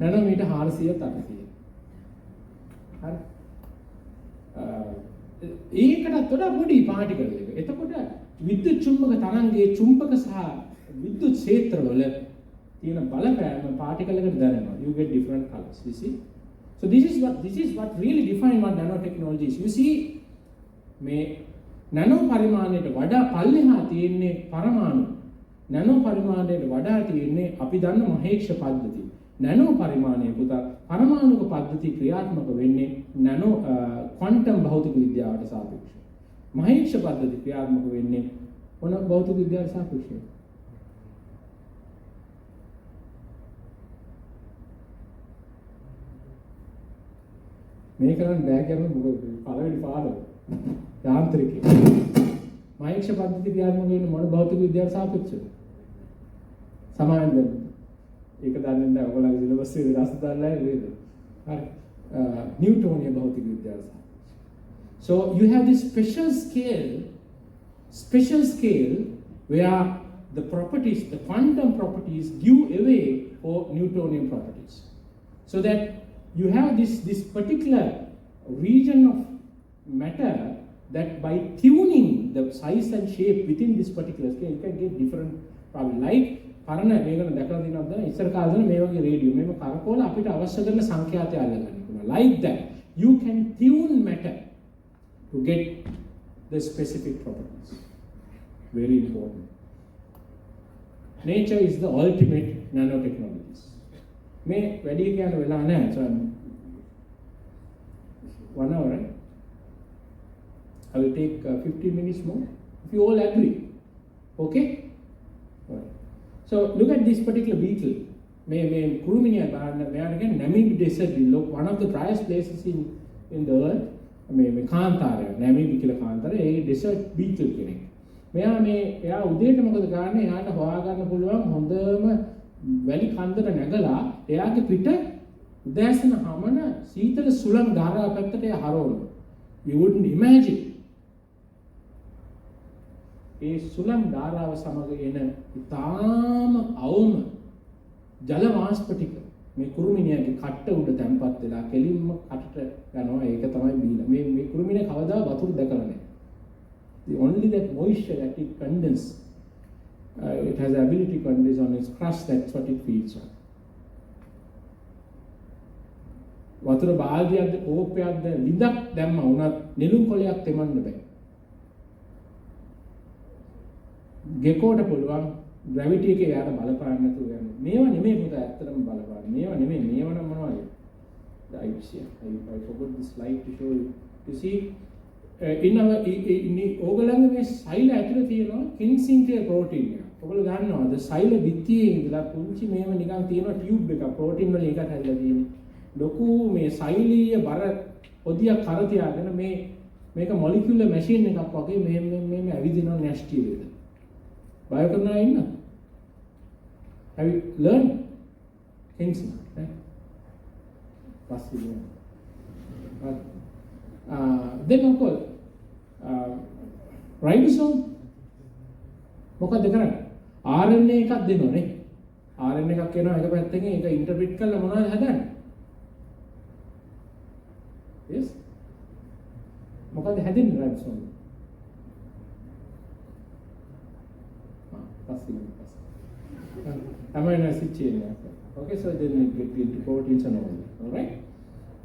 නැනෝමීටර් 400 800. හරි. ඒකටත් වඩා පොඩි පාටිකල් එක. එතකොට විද්‍යුත් චුම්බක තරංගයේ චුම්බක සහ විද්‍යුත් ක්ෂේත්‍රවල තියෙන බලපෑම පාටිකල් එකට දැනෙනවා. You get different colors. You see? So this is what really define what nanotechnology is. You see, මේ නනෝ පරිමාණයට වඩා පල්ලෙහා තියෙන්නේ පරමාණු. නනෝ පරිමාණයට වඩා තියෙන්නේ අපි දන්න මහේක්ෂ පද්ධතිය. නනෝ පරිමාණය පුතා පරමාණුක පද්ධතිය ක්‍රියාත්මක වෙන්නේ නනෝ ක්වොන්ටම් භෞතික විද්‍යාවට සාපේක්ෂව. මහේක්ෂ පද්ධතිය ක්‍රියාත්මක වෙන්නේ මොන භෞතික විද්‍යාවට සාපේක්ෂව? මේ කරන්න බෑ කියන පළවෙනි පාඩම යාන්ත්‍රිකය. මහේක්ෂ පද්ධති ක්‍රියාත්මක වෙන මොන භෞතික විද්‍යාවට සාපේක්ෂව? සමාන දෙන්න. ඒක දන්නේ නැහැ ඔයගොල්ලන්ගේ සිලබස් එකේ රස දාලා නේද? හරි. Newtonian භෞතික විද්‍යාව. So you have this special scale where the properties, the quantum properties give away for Newtonian properties. So that you have this particular region of matter that by tuning the size and shape within this particular scale, you can get different probably like පරණ මේකන දැකලා තියෙනවද ඉස්සර කාලේ මේ වගේ radio මේක කරකෝල අපිට අවශ්‍ය කරන සංඛ්‍යාතය අල්ලගන්න පුළුවන්. Like that you can tune matter to get the specific properties. Very important. Nature is the ultimate nanotechnologies. May වැඩි කියන වෙලා නැහැ. So 1 hour, right? I will take 15 minutes more if you all agree. Okay? All right. So look at this particular beetle. May Kuruminia again Namib Desert, look, one of the driest places in the earth. May Kantara, Namib Kila Kantara, a desert beetle කෙනෙක්. මෙයා එයා උදේට මොකද කරන්නේ? එයාට හොයාගන්න පුළුවන් හොඳම වැලි කන්දට නැගලා එයාගේ පිට උදෑසන හමන සීතල සුළං ධාරාව පැත්තට එයා හරවනවා. You wouldn't imagine. ඒ සුළං ධාරාව සමග එන ඉතාම අවම ජල වාෂ්ප ටික මේ කුරුමිනියාගේ කට්ට උඩ තැම්පත් වෙලා කෙලින්ම කටට යනවා. ඒක තමයි බීලා. මේ කුරුමිනිය කවදා වතුර දැකලා නැහැ. Only that moisture that it condenses, it has the ability to condense on its crust. That's what it feeds on. වතුර බාල්දියක්ද කෝප්පයක්ද ලිඳක් දැම්ම උනත් නෙළුම් කොළයක් තෙමන්න බෑ. ගෙකෝට පුළුවන් ග්‍රැවිටි එකේ යාට බලපාන්න නැතුව යන්න. මේවා නෙමෙයි පුතා ඇත්තටම බලපාන්නේ. මේවා නෙමෙයි. මේවා නම් මොනවද? I forgot this slide to show you. You see ඕගොල්ලන්ගේ මේ සෛල ඇතුලේ තියෙනවා කින්සින්ක්ලියර් ප්‍රෝටීන් එක. ඔයගොල්ලෝ දන්නවද සෛල බිත්තියේ ඉඳලා පුංචි මේව නිකන් තියෙනවා ටියුබ් එකක් ප්‍රෝටීන් වලින් එකක් හැදලා තියෙන්නේ. ලොකු මේ සෛලීය බර පොදියක් කර තියාගෙන මේක මොලිකියුලර් මැෂින් එකක් වගේ මේ ඇවිදිනවා නැස්ටි වේද. බයෝ කරනවා ඉන්න. Have you learned things? Possible. Then of course ribosome මොකක්ද කරන්නේ? RNA එකක් දෙනවා නේ. RNA එකක් එනවා එක පැත්තකින් ඒක ඉන්ටර්ප්‍රිට් කරලා මොනවද හදන්නේ? Yes. මොකද හැදෙන්නේ ribosome? Amino acid chain. Okay, so then we get into proteins and all that. All right.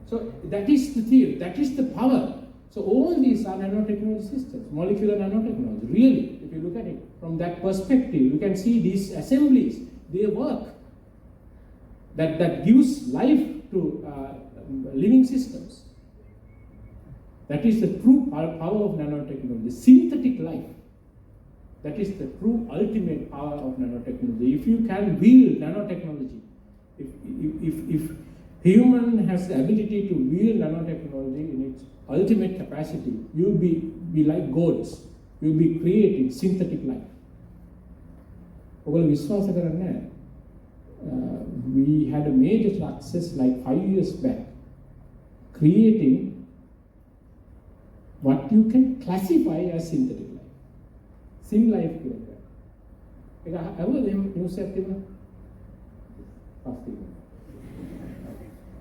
So that is the theory. That is the power. So all these are nanotechnology systems, molecular nanotechnology. Really, if you look at it from that perspective, you can see these assemblies. They work. That gives life to living systems. That is the true power of nanotechnology. Synthetic life. That is the true ultimate power of nanotechnology. If you can wield nanotechnology, if human has the ability to wield nanotechnology in its ultimate capacity, you'll be like gods. You'll be creating synthetic life. We had a major success like 5 years back, creating what you can classify as synthetic life. Sim life.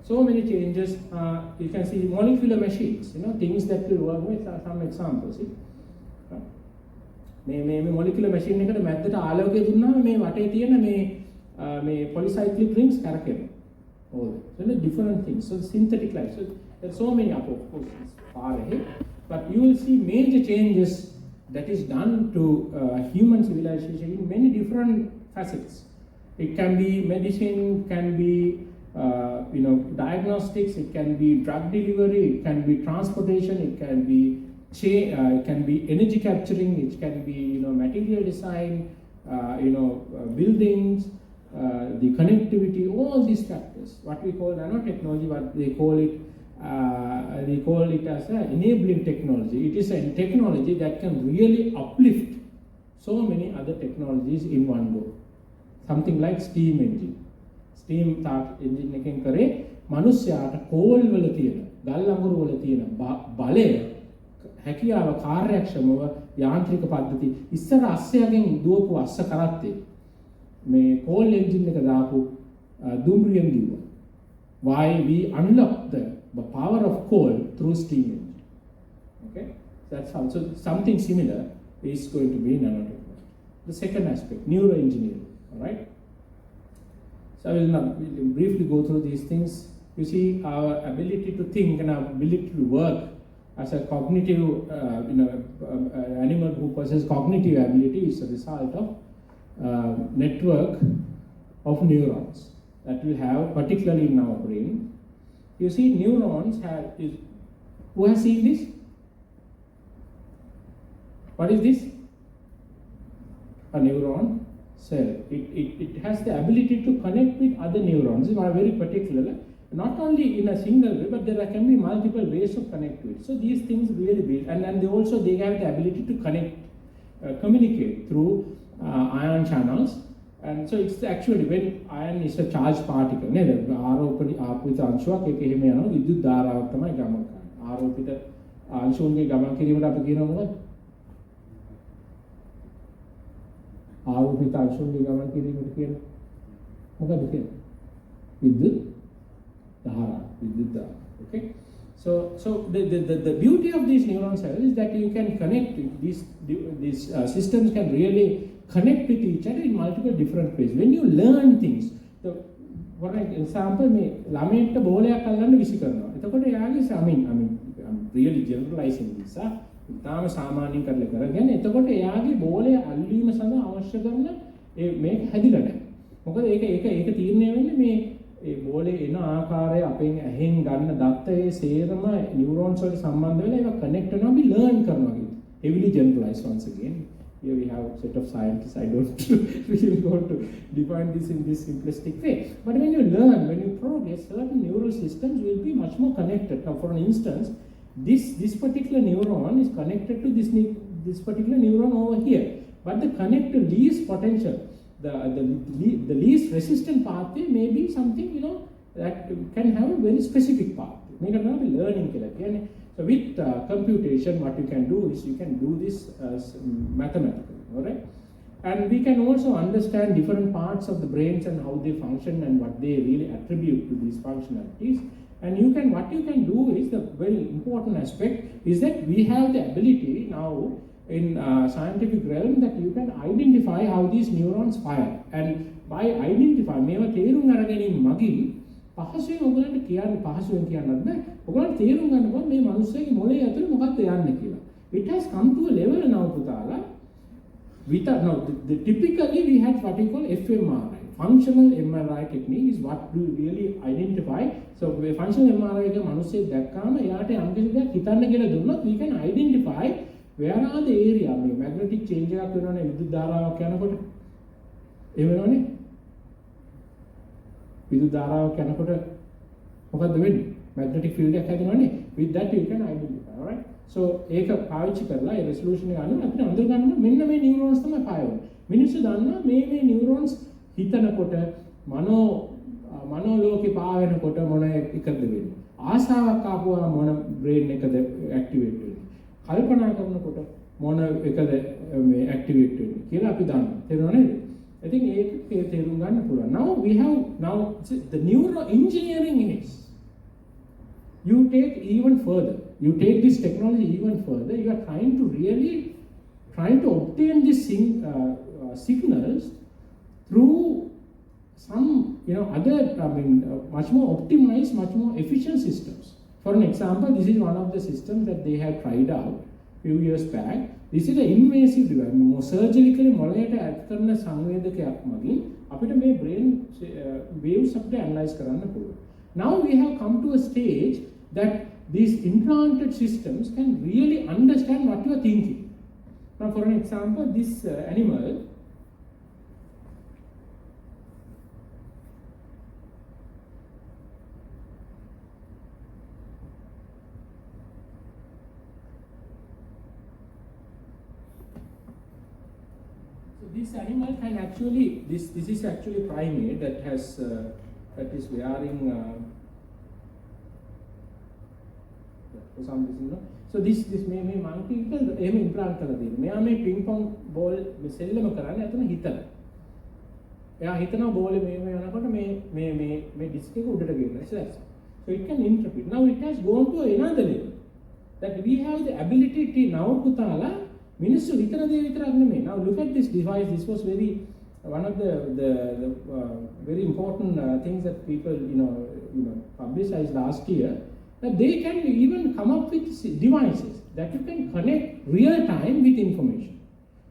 So many changes. You can see molecular machines, things that will work with some examples. මේ molecular machine එකට මැද්දට ආලෝකය දුන්නාම මේ වටේ තියෙන මේ polycyclic rings කරකෙනවා. All so different things. So synthetic life. So there are so many of course far ahead, but you will see major changes that is done to human civilization in many different facets. It can be medicine, can be diagnostics, it can be drug delivery, it can be transportation, it can be energy capturing, it can be material design, buildings, the connectivity, all these factors. What we call nanotechnology, what they call it we call it as an enabling technology. It is a technology that can really uplift so many other technologies in one go. Something like steam engine. Steam engine එකෙන් කරේ මිනිස්යාට call වල තියෙන ගල් අඟුරු වල තියෙන බලය හැකියාව කාර්යක්ෂමව යාන්ත්‍රික පද්ධති ඉස්සර අස්සයගෙන් දුවපු අස්ස කරත්තේ මේ කෝල් එන්ජින් එක දාපු දුම්රියෙන් දිව්වා. Why we unlock the power of coal through steam engine. Okay, that's how. So something similar is going to be nanotechnology. The second aspect, neuroengineering. All right. So I will now briefly go through these things. You see, our ability to think and our ability to work as a cognitive, animal who possesses cognitive ability is a result of network of neurons that we have, particularly in our brain. You see, neurons have. Who has seen this? What is this? A neuron cell. It has the ability to connect with other neurons. These are very particular. Not only in a single way, but there can be multiple ways of connecting it. So these things really build, and they have the ability to connect, communicate through ion channels. And so it's actually when ion is a charged particle, ආරෝපිත අංශුවක් ඒක එහෙම යනවා විද්‍යුත් ධාරාවක් තමයි ගමන් කරන්නේ. ආරෝපිත අංශුන්ගේ ගමන් කිරීමට අපි කියනවා මොකද? ආරෝපිත අංශුන්ගේ ගමන් කිරීමට කියන්නේ මොකද කියන්නේ? විද්‍යුත් ධාරා, විද්‍යුත් ධාරා. Okay? So the beauty of these neuron cells is that you can connect these systems can really connect with each other in multiple different ways. When you learn things, for example, මේ ළමයට බෝලයක් අල්ලන්න විසි කරනවා. එතකොට එයාගේ I'm really generalizing this. ඉතාලම සාමාන්‍යයෙන් කරලා කරගෙන එතකොට එයාගේ බෝලය අල්ලීම සඳහා අවශ්‍ය කරන මේක හැදිලා නැහැ. මොකද ඒක තීරණය වෙන්නේ මේ ඒ බෝලේ එන ආකාරය අපෙන් ඇහෙන් ගන්න දත්ත ඒ සේරම නියුරෝන්ස් වලට සම්බන්ධ වෙලා ඒක කනෙක්ට් වෙනවා අපි ලර්න් කරනවා කියන්නේ. Heavily generalized once again. Here we have a set of scientists. I don't really want to define this in this simplistic way. But when you learn, when you progress, certain neural systems will be much more connected. Now, for instance, this particular neuron is connected to this particular neuron over here. But the connected least potential, the least resistant pathway may be something that can have a very specific path. Make another learning. So with computation, what you can do is you can do this mathematically, all right? And we can also understand different parts of the brains and how they function and what they really attribute to these functionalities. And what you can do is the very important aspect is that we have the ability now in scientific realm that you can identify how these neurons fire. And by identify, මේවා තේරුම් අරගෙන මගින් පහසුවෙන් ඔයගලන්ට කියන්න පහසුවෙන් කියන්නත් බෑ. ඔයගලන්ට තේරුම් ගන්න බෑ මේ මිනිස්සෙගේ මොළේ ඇතුලේ මොකක්ද යන්නේ කියලා. It has come to a level now පුතාලා. Typically we had what we call fMRI. Functional MRI technique is what we really identify. So functional MRI එක මිනිස්සෙක් දැක්කාම එයාට යම් කිසි දෙයක් හිතන්න කියලා දුන්නොත් we can identify where are the area මේ magnetic change එකක් වෙනවනේ විද්‍යුත් ධාරාවක් යනකොට. එහෙම වෙනවනේ. විදුලි ධාරාවක් යනකොට මොකද්ද වෙන්නේ? magnetic field එකක් හැදෙනවනේ. With that you can identify, all right? So ඒක පාවිච්චි කරලා ඒ resolution එක අනුව අපිට අඳුර ගන්න මෙන්න මේ neurons තමයි පායවන්නේ. මිනිස්සු දන්නවා මේ neurons හිතනකොට මනෝ ලෝකේ පාවෙනකොට මොන එකද වෙන්නේ? ආසාවක් ආපුවා මොන brain එකද activate වෙන්නේ? කල්පනා කරනකොට මොන එකද මේ activate වෙන්නේ කියලා අපි දන්නවා. තේරුණා නේද? I think ඒක තේරුම් ගන්න පුළුවන්. Now the neuroengineering is you take even further. You take this technology even further. You are trying to obtain these signals through some other much more optimized, much more efficient systems. For an example, this is one of the systems that they have tried out few years back. This is an invasive device. More surgically මොළයට add කරන සංවේදකයක් මගින් අපිට මේ brain waves අපිට analyze කරන්න පුළුවන්. Now we have come to a stage that these implanted systems can really understand what you are thinking. Now, for an example, this animal this animal can actually, this is actually primate that has that is wearing for some reason, no? So this may monkey එක එහෙම implant කරලා තියෙනවා. මෙයා මේ ping pong ball මේ සෙල්ලම කරන්නේ අතන හිතලා. එයා හිතනවා බෝලේ මේ යනකොට මේ disk එක උඩට ගියනවා. So it can interpret. Now it has gone to another level. That we have the ability to now පුතාලා මිනිස්සු විතර දේ විතරක් නෙමෙයි. Now look at this device. This was very one of the very important things that people publicized last year. That they can even come up with devices that you can connect real time with information.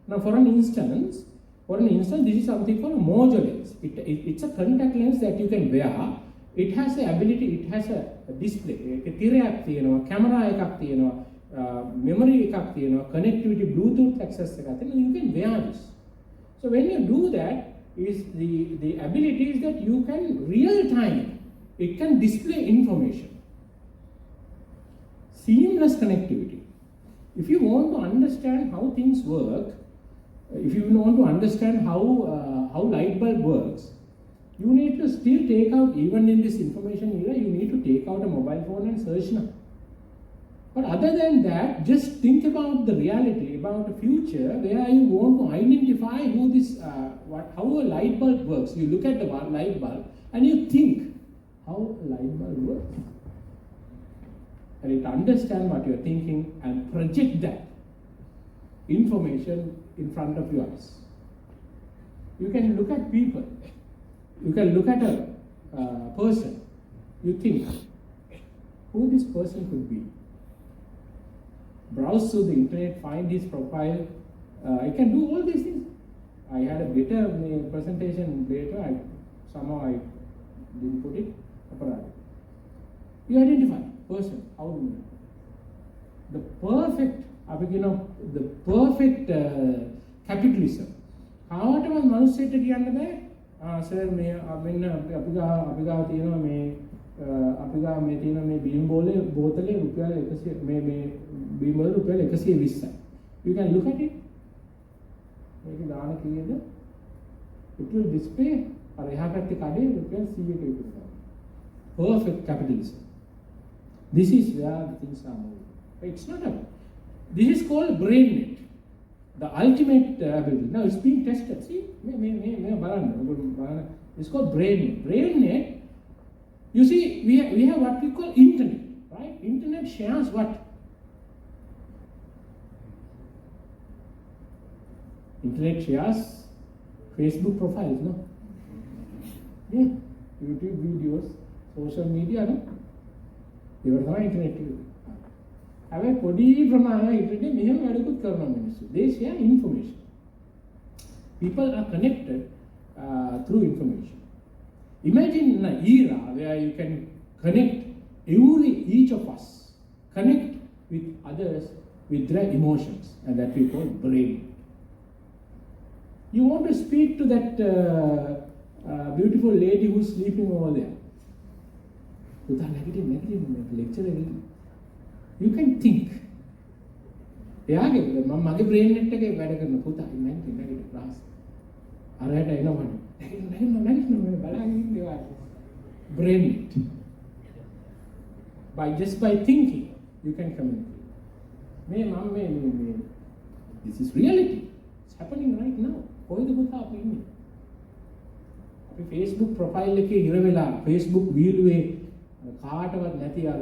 Now for an instance, this is something called a mojo lens. It's a contact lens that you can wear. It has the ability, it has a display. තිරයක් තියෙනවා, camera එකක් තියෙනවා, memory එකක් තියෙනවා, connectivity, Bluetooth access එකක් තියෙනවා. You can wear this. So when you do that, is the ability is that you can real time, it can display information. Seamless connectivity. If you want to understand how things work, if you want to understand how light bulb works, you need to still take out, even in this information era, you need to take out a mobile phone and search now. But other than that, just think about the reality, about the future, where you want to identify how a light bulb works. You look at the light bulb and you think how a light bulb works. And it understand what you're thinking and project that information in front of your eyes. You can look at people. You can look at a person. You think who this person could be. Browse through the internet, find his profile. I can do all these things. I had a better presentation later. Somehow I didn't put it. You identify person. How do you know? The perfect capitalism. කාටවත් මනුස්සයෙක්ට කියන්න බෑ. Sir මේ මෙන්න අපි ගාව තියෙනවා මේ අපි ගාව මේ තියෙන මේ බීම් බෝතලේ රුපියල් 100 මේ බීම් වල රුපියල් 120යි. You can look at it. මේක දාන කීයද? It will display අර එහා පැත්තේ කඩේ රුපියල් 100ක විතර. Perfect capitalism. This is where the things are moving. It's not this is called BrainNet. The ultimate ability. Now it's being tested. See, it's called BrainNet. BrainNet, you see, we have what we call internet, right? Internet shares what? Internet shares Facebook profiles, no? Yeah, YouTube videos, social media, no? They were not internet. හැබැයි පොඩි ප්‍රමාණයක් ඉතින් මෙහෙම වැඩකුත් කරනවා මිනිස්සු. They share information. People are connected through information. Imagine an era where you can connect each of us, connect with others with their emotions, and that we call brain. You want to speak to that beautiful lady who's sleeping over there. Lecture. You can think. එයාගේ මගේ brain net එකේ වැඩ කරන පුතා ඉන්නේ class. අරයට එනවනේ. නැගිටින්න මේ බලන් ඉන්නවා. Brain net. Just by thinking, you can communicate. This is reality. It's happening right now. කොයිද පුතා අපි ඉන්නේ? අපි Facebook profile එකේ ඉර වෙලා Facebook වීලුවේ කාටවත් නැති අර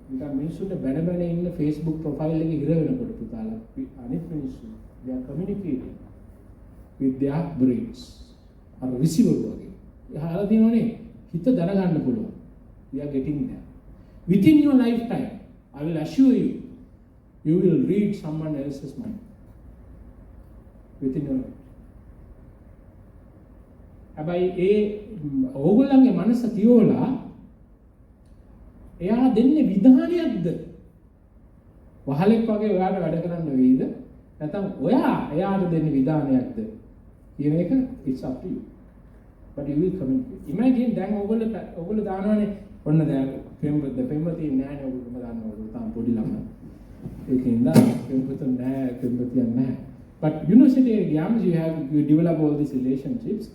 නිකන් මිනිස්සුන්ට බැන ඉන්න Facebook profile එකේ ඉර වෙනකොට පුතාලා අනිත් මිනිස්සු they are communicating with their brains අර receiver වගේ. එහාලා දිනෝනේ හිත දැනගන්න පුළුවන්. We are getting there. Within your lifetime, I will assure you, you will read someone else's mind. Within your life. හැබැයි ඕගොල්ලන්ගේ මනස තියෝලා එයා දෙන්නේ විධානයක්ද? වහලෙක් වගේ ඔයාට වැඩ කරන්න වෙයිද? නැත්නම් ඔයා එයාට දෙන්නේ විධානයක්ද? කියන එක it's up to you. But you will communicate. Imagine දැන් ඕගොල්ලෝ දානවනේ ඔන්න දැන් පෙම්වතිය නෑනේ ඔයගොල්ලෝ දානවා තාම පොඩි ළමයි. ඒකෙන්ද පෙම්වතුන් නෑ පෙම්වතියක් නෑ. But university exams, you develop all these relationships.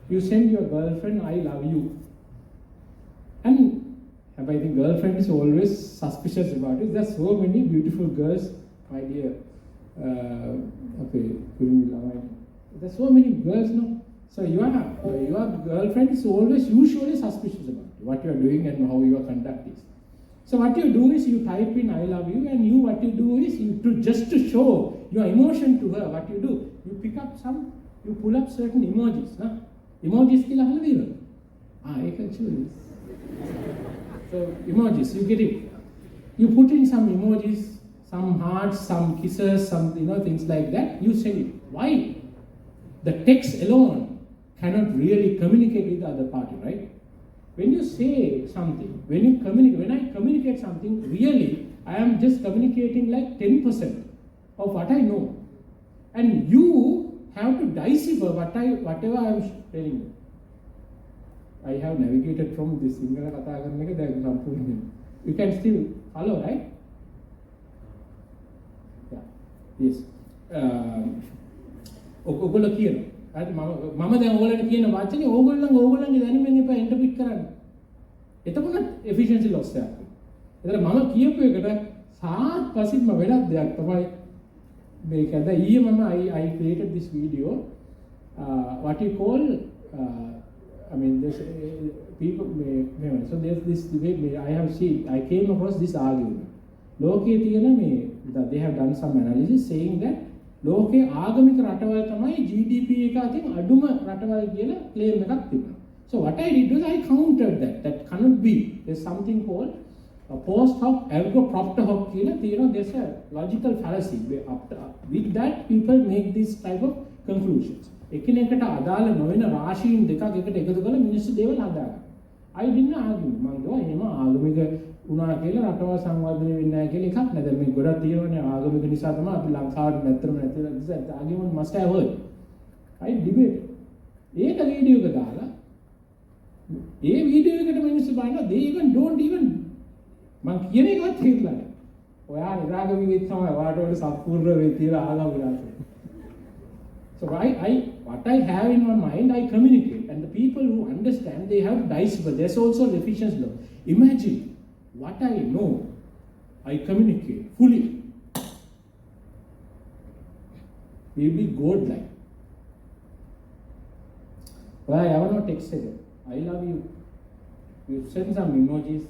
You send your girlfriend, I love you. And I think girlfriend is always suspicious about it. There's so many beautiful girls, my dear. There's so many girls, no? So your girlfriend is always usually suspicious about what you are doing and how your conduct is. So what you do is you type in I love you, and what you do is just to show your emotion to her, what you do, you pull up certain emojis. No? Emojis kila haladiva. I can choose. So emojis, you get it. You put in some emojis, some hearts, some kisses, some things like that. You send it. Why? The text alone cannot really communicate with the other party, right? When you say something, when I communicate something, really, I am just communicating like 10% of what I know. And you have to decipher whatever I am telling you. I have navigated from this Sinhala Katha Karana එක දැන් සම්පූර්ණයෙන්. You can still follow, right? Yeah. Yes. ඔගොල්ලෝ කියනවා. හරි මම දැන් ඔයගොල්ලන්ට කියන වචනේ ඕගොල්ලන්ගේ දැනුමෙන් එපා ඉන්ටර්ප්‍රිට් කරන්න. එතකොට efficiency loss එකක්. ඒතර මම කියපු එකට සාත්පසින්ම වෙනත් දෙයක් තමයි මේක. දැන් ඊයේ මම I created this video what you call there's people so there's this debate I came across this argument. ලෝකයේ තියෙන they have done some analysis saying that ලෝකයේ ආගමික රටවල් තමයි GDP එක අතින් අඩුම රටවල් කියලා claim එකක් තිබුණා. So what I did was I countered that cannot be. There's something called a post hoc ergo propter hoc කියලා තියෙනවා. There's a logical fallacy. With that people make this type of conclusions. එකිනෙකට අදාළ නොවන රාශීන් දෙකක් එකට එකතු කරලා මිනිස්සු දේවල් හදාගන්නවා. I didn't argue. මම කිව්වා එහෙම ආගමික වුණා කියලා රටවල් සංවර්ධනය වෙන්නේ නැහැ කියලා එකක් නෑ. දැන් මේ ගොඩක් තියෙනවනේ ආගමික නිසා තමයි අපි ලංකාවට නැත්තරම නැතිලා this argument must have heard. I debate. ඒක වීඩියෝ එක දාලා ඒ වීඩියෝ එකට මිනිස්සු බලනවා they don't even මම කියන එකවත් තේරුණා නෑ. ඔයා නිරාගමිකෙක් තමයි ඔයාට වල සම්පූර්ණ වෙ තියලා ආගම විලාසය. So what I have in my mind, I communicate. And the people who understand, they have decipher. There's also efficiency law. Imagine what I know, I communicate fully. We'll be God-like. Well, I have no text again. I love you. You send some emojis.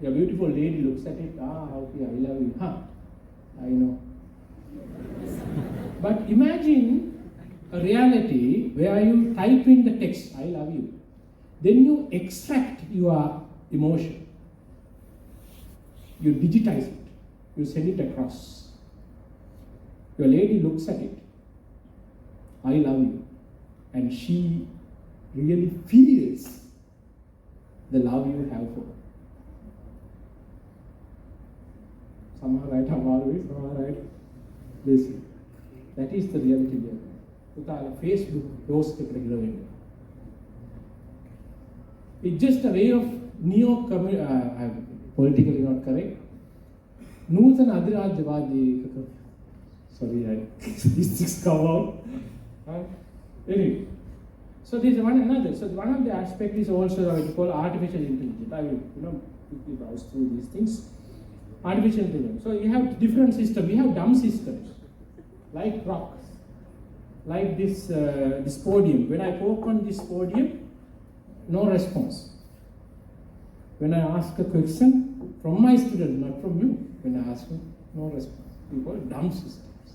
Your beautiful lady looks at it. Okay, I love you. I know. But imagine a reality where you type in the text, I love you. Then you extract your emotion. You digitize it. You send it across. Your lady looks at it. I love you. And she really feels the love you have for her. Somehow right, somehow right. Listen. That is the reality there. Facebook post it's just a way of politically not correct. Nuthan Adirajavadi. Sorry, these things come out. Anyway, so there's another. So one of the aspects is also what we call artificial intelligence. I will quickly browse through these things. Artificial intelligence. So you have different systems. We have dumb systems. Like rocks, like this podium. When I poke on this podium, no response. When I ask a question from my student, not from you, when I ask him, no response. We call it dumb systems.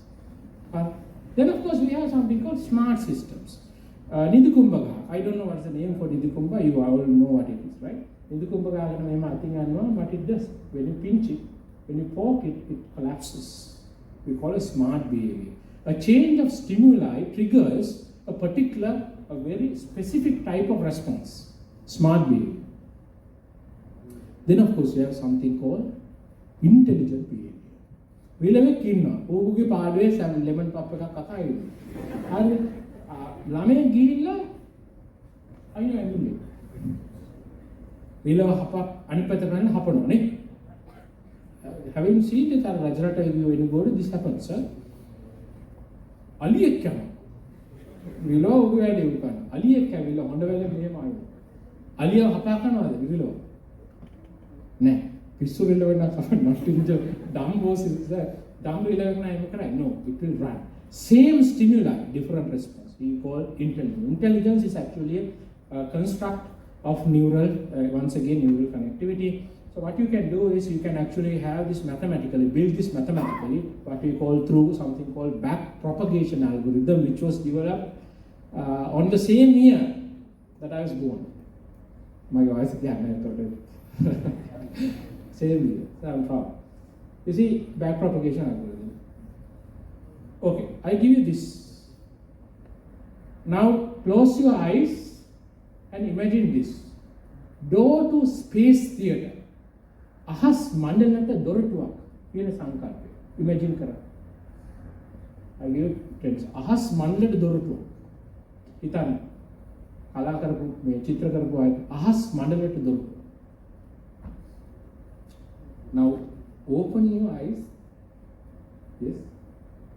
Then of course we have something called smart systems. Nidhikumbaga. I don't know what's the name for Nidhikumba. You all know what it is, right? Nidhikumbaga, I think I know what it does. When you pinch it, when you poke it, it collapses. We call it smart behavior. A change of stimuli triggers a very specific type of response. Smart behavior. Then of course you have something called intelligent behavior. We'll kinna. Oguge paadwe sam lemon pop එකක් කතා වෙනවා. හරි. ළමයි ගිහිල්ලා අයියෝ ඇඳුනේ. ඊළඟ හපක් අනිත් පැත්ත කරන්න හපනවා නේ. Having seen that Rajrata, when you go to this happens, sir. අලියෙක් යනවා. විලෝ උගේ වැඩේ උකන. අලියෙක් ඇවිල්ලා හොඬ වෙලේ මෙහෙම ආවා. අලියව හපා කරනවාද විලෝ? නෑ. පිස්සු විලෝ වෙන කම not in the dumb was the dumb විලෝ වෙන එක කරන්නේ. No, it will run. Same stimuli, different response. We call intelligence. Intelligence is actually a construct of neural, once again, neural connectivity. So what you can do is you can actually have this mathematically, build this mathematically, what we call through something called back propagation algorithm, which was developed on the same year that I was born. My voice, yeah, I thought it. Same year, so I'm proud. You see, back propagation algorithm. Okay, I give you this. Now close your eyes and imagine this. Door to space theater. අහස් මණ්ඩලයට දොරටුවක් කියන සංකල්පය. ඉමැජින් කරන්න. I give friends අහස් මණ්ඩලයට දොරටුවක්. හිතන්න. කලා කරපු මේ චිත්‍ර කරපු අය අහස් මණ්ඩලයට දොරටුවක්. Now open your eyes. Yes.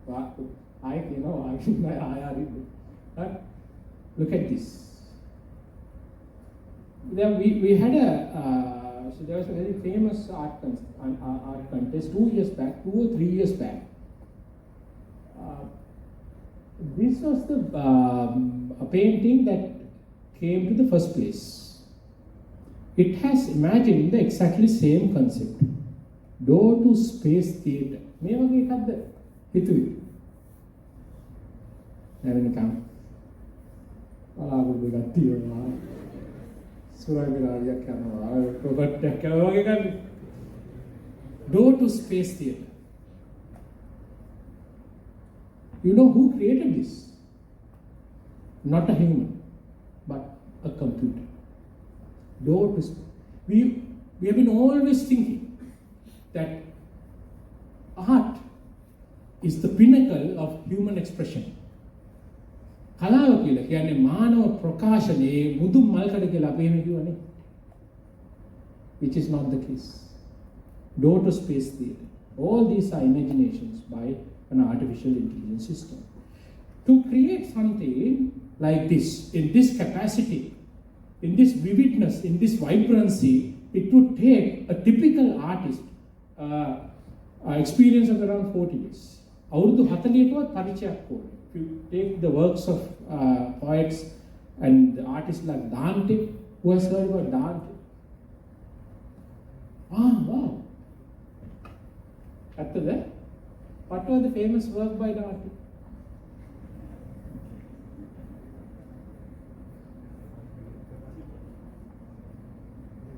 I look at this. Then we had a so there was a very famous art contest 2 years back, 2 or 3 years back. This was the a painting that came to the first place. It has imagined the exactly same concept. Door to space theater. මේ වගේ එකක්ද හිතුවේ? නැරෙනකම් ආවුද ගත්තියනවා. සුරංගනාවියක් යනවා. Robert එකක් යනවා වගේ ගන්න. Door to space theater. You know who created this? Not a human, but a computer. Door to space. We have been always thinking that art is the pinnacle of human expression. කලාව කියලා කියන්නේ මානව ප්‍රකාශනයේ මුදුන් මල්කඩ කියලා අපි එහෙම කියවනේ. Which is not the case. Door to space theater. All these are imaginations by an artificial intelligence system. To create something like this, in this capacity, in this vividness, in this vibrancy, it would take a typical artist experience of around 40 years. අවුරුදු 40කවත් පරිචයක් ඕනේ. If you take the works of poets and artists like Dante, who has heard about Dante? Wow. After that, what was the famous work by Dante?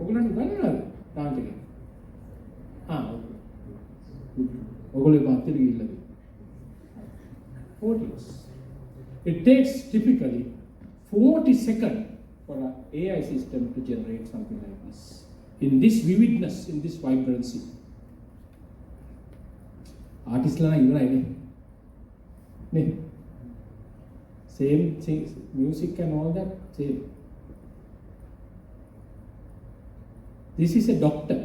ඔගලන්ට ගන්නවද Dante එක? ඔගොල්ලෝ මාතෘකාව ගිහිල්ලාද? 40 years. It takes typically 40 seconds for an AI system to generate something like this. In this vividness, in this vibrancy. Artists la ivarayne. Ne. Same things, music and all that, same. This is a doctor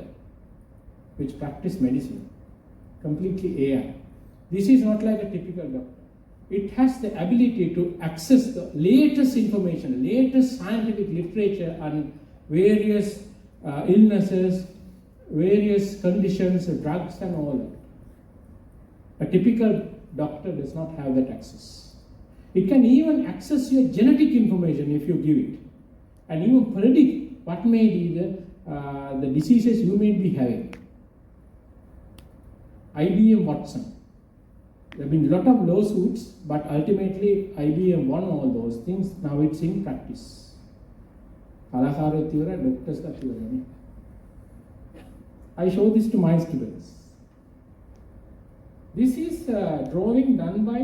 which practices medicine. Completely AI. This is not like a typical doctor. It has the ability to access the latest information, latest scientific literature on various illnesses, various conditions, drugs and all that. A typical doctor does not have that access. It can even access your genetic information if you give it, and even predict what may be the diseases you may be having. IBM Watson. There have been a lot of lawsuits, but ultimately IBM won all those things. Now it's in practice. Doctors. I show this to my students. This is a drawing done by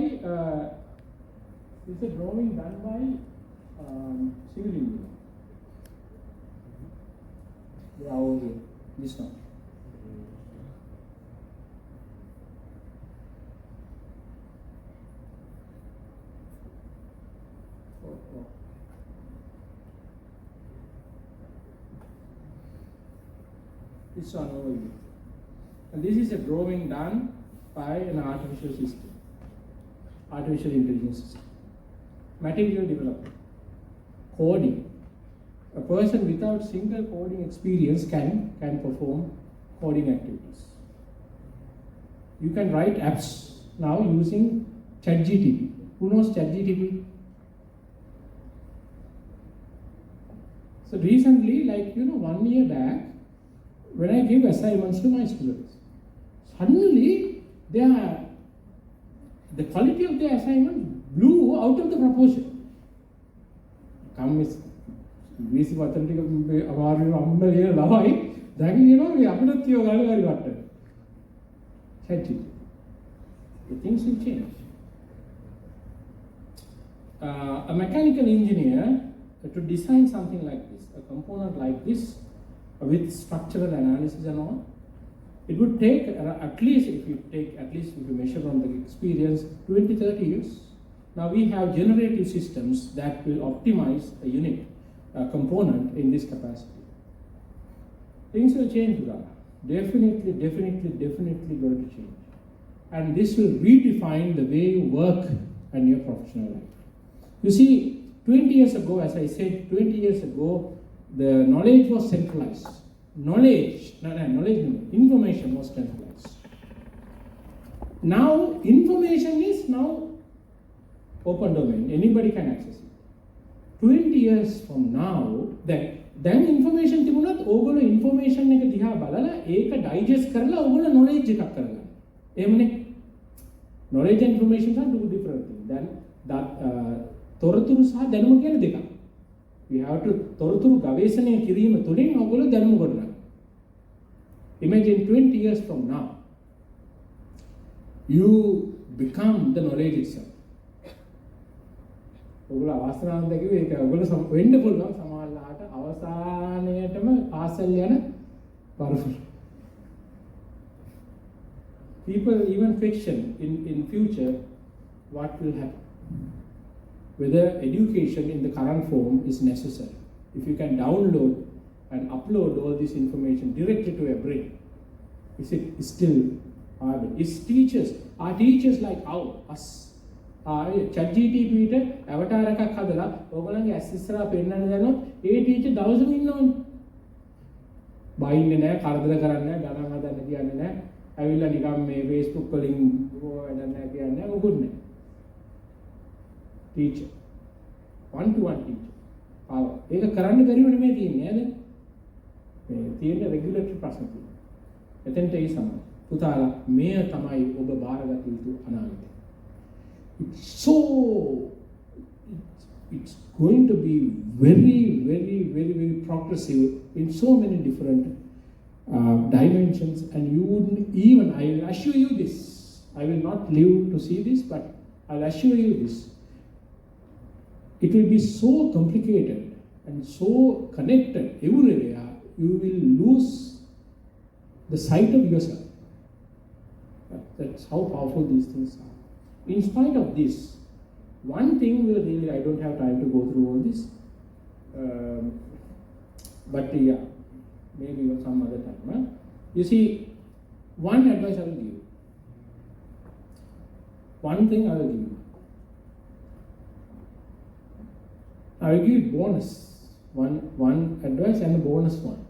civil engineer. They are over here. This one. This one over here. And this is a drawing done by an artificial system. artificial intelligence system. Material development, coding. A person without single coding experience can perform coding activities. You can write apps now using ChatGPT. Who knows ChatGPT? So recently, 1 year back, when I give assignments to my students, suddenly the quality of the assignment blew out of the proportion. Come with VC Patantic Amari Lavai, then we upload your water. ChatGPT. The things will change. A mechanical engineer to design something like this, a component like this, with structural analysis and all, it would take at least, if you measure from the experience, 20-30 years. Now we have generative systems that will optimize a unit, a component in this capacity. Things will change, Rana. Definitely going to change. And this will redefine the way you work and your professional life. You see, 20 years ago, as I said, 20 years ago, the knowledge was centralized. Information was centralized. Now, information is now open domain. Anybody can access it. 20 years from now, then information තිබුණත් ඕගොල්ලෝ information එක දිහා බලලා ඒක digest කරලා ඕගොල්ලෝ knowledge එකක් කරගන්න. එහෙමනේ. Knowledge and information are two different things. Then that තොරතුරු සහ දැනුම කියන දෙකක්. We have to තොරතුරු ගවේෂණය කිරීම තුළින් ඕගොල්ලෝ දැනුම ගොඩනගන්න. Imagine 20 years from now, you become the knowledge itself. ඔගොල්ලෝ අවසානයේ කිව්වේ ඒක ඔගොල්ලෝ වෙන්න පුළුවන් සමාජලාට අවසානයේටම පාසල් යන පරපුර. People even question in future what will happen. Whether education in the current form is necessary. If you can download and upload all this information directly to your brain, is it still viable? Are teachers like us? ChatGPT avatar එකක් හදලා ඕගොල්ලන්ගේ ඇස් ඉස්සරහා පෙන්නන්න දෙනවා. ඒ teacher දවසම ඉන්නවනේ. බයින්නේ නැහැ, කරදර කරන්නේ නැහැ, ගණන් හදන්න කියන්නේ නැහැ. ඇවිල්ලා නිකන් මේ Facebook වලින් වැඩක් නැහැ කියන්නේ මොකුත් නැහැ. Teacher. One-to-one teacher. Power. ඒක කරන්න බැරිව නෙමෙයි තියෙන්නේ නේද? මේ තියෙන regulatory ප්‍රශ්න තියෙනවා. එතෙන්ට ඒ සමග පුතාලා මෙය තමයි ඔබ බාරගත යුතු අනාගතය. It's going to be very progressive in so many different dimensions, and you wouldn't even, I will assure you this, I will not live to see this, but I'll assure you this, it will be so complicated and so connected everywhere, you will lose the sight of yourself. That's how powerful these things are. In spite of this, one thing will really, I don't have time to go through all this, but yeah, maybe some other time. Huh? You see, one advice I will give you. One thing I will give you. I will give you bonus. One advice and a bonus one.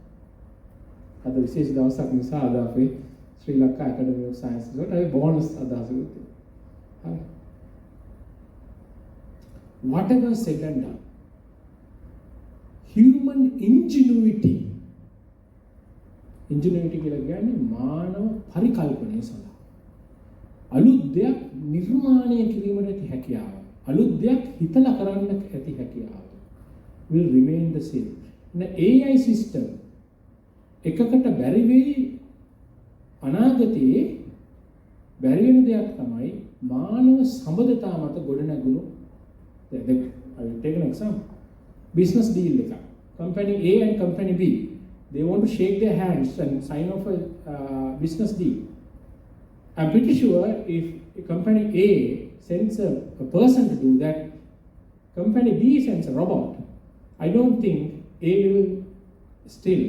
At the විශේෂ දවසක් නිසා අද අපේ ශ්‍රී Lanka Academy of Science වලට අපි bonus අදහසකුත් තියෙනවා. Whatever said and done, human ingenuity කියලා කියන්නේ මානව පරිකල්පනය සඳහා අලුත් දෙයක් නිර්මාණය කිරීමට ඇති හැකියාව, අලුත් දෙයක් හිතලා කරන්න ඇති හැකියාව will remain the same. The AI system එකකට බැරි වෙයි අනාගතයේ බැරි වෙන දෙයක් තමයි මානව සම්බන්ධතා මත ගොඩනැගුණු. I will take an example. Business deal එක. Company A and Company B, they want to shake their hands and sign off a business deal. I'm pretty sure if Company A sends a person to do that, Company B sends a robot, I don't think A will still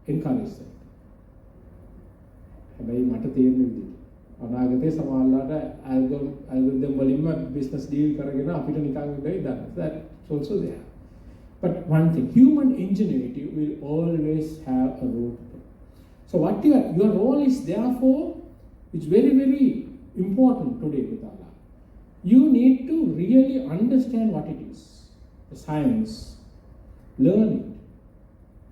encourage that. හැබැයි මට තේරෙන විදිහට අනාගතේ සමහරලාට algorithm වලින්ම business deal කරගෙන අපිට නිකන් වෙයි දාන්න. That's also there. But one thing, human ingenuity will always have a root. So what your role is therefore, it's very, very important today, Kutala. You need to really understand what it is, the science, learn it.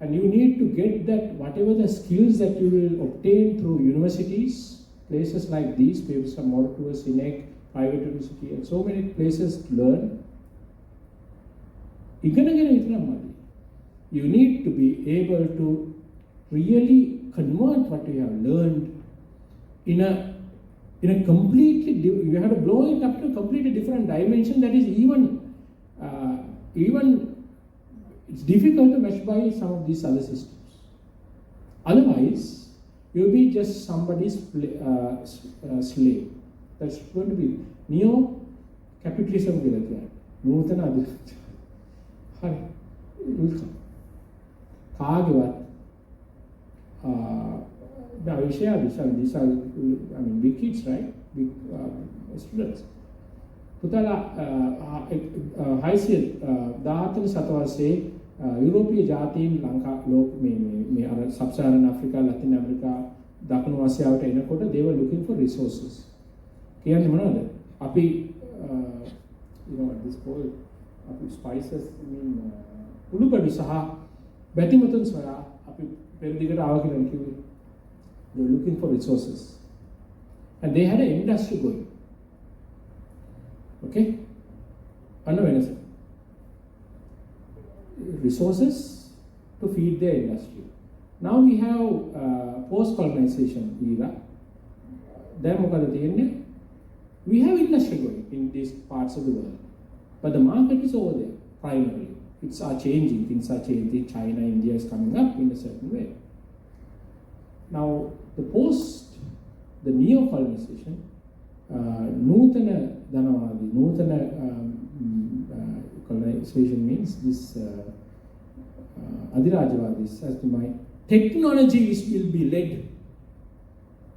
And you need to get that whatever the skills that you will obtain through universities, places like these, places from Mortua, SINEC, private university, and so many places to learn. You need to be able to really convert what you have learned in a completely, you have to blow it up to a completely different dimension that is even it's difficult to match by some of these other systems. Otherwise, you'll be just somebody's slave. That's going to be neo-capitalism. Nutana Adhikaram. Hari, Kagewat. Now we share these are, I mean, big kids, right? Big students. පුතාලා හයිසිල් 14 සතවර්ෂයේ යුරෝපීය ජාතීන් ලංකා ලෝක මේ අර සබ්සාහරන් Africa Latin America දකුණු ආසියාවට එනකොට they were looking for resources. කියන්නේ මොනවද? අපි you know what this called අපි spices mean උළුබඩු සහ බැතිමතුන් සොයා අපි පෙරදිගට ආව කියලා කිව්වේ. They were looking for resources. And they had an industry going. Okay? Another resources to feed their industry. Now we have post-colonization era. We have industry going in these parts of the world. But the market is over there, primarily. It's changing, things are changing. China, India is coming up in a certain way. Now, the neo-colonization, Nutana Dhanavadi, Nutana colonization means this Adhirajavadis, as to my technologies will be led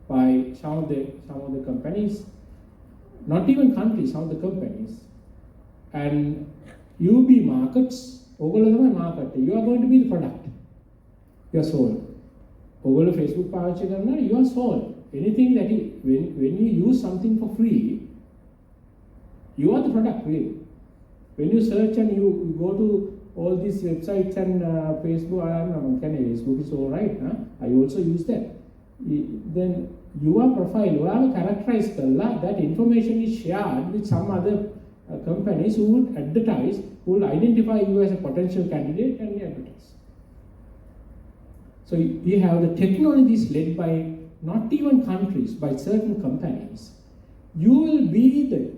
by some of the companies, not even countries, some of the companies, and you be markets, market, you are going to be the product, you are sold. Facebook you are sold. Anything that when you use something for free, you are the product really. When you search and you go to all these websites and Facebook, Facebook is all right. I also use that. Then your profile, you have characterized that information is shared with some other companies who would advertise, who will identify you as a potential candidate and advertise. So you have the technologies led by not even countries, by certain companies. You will be the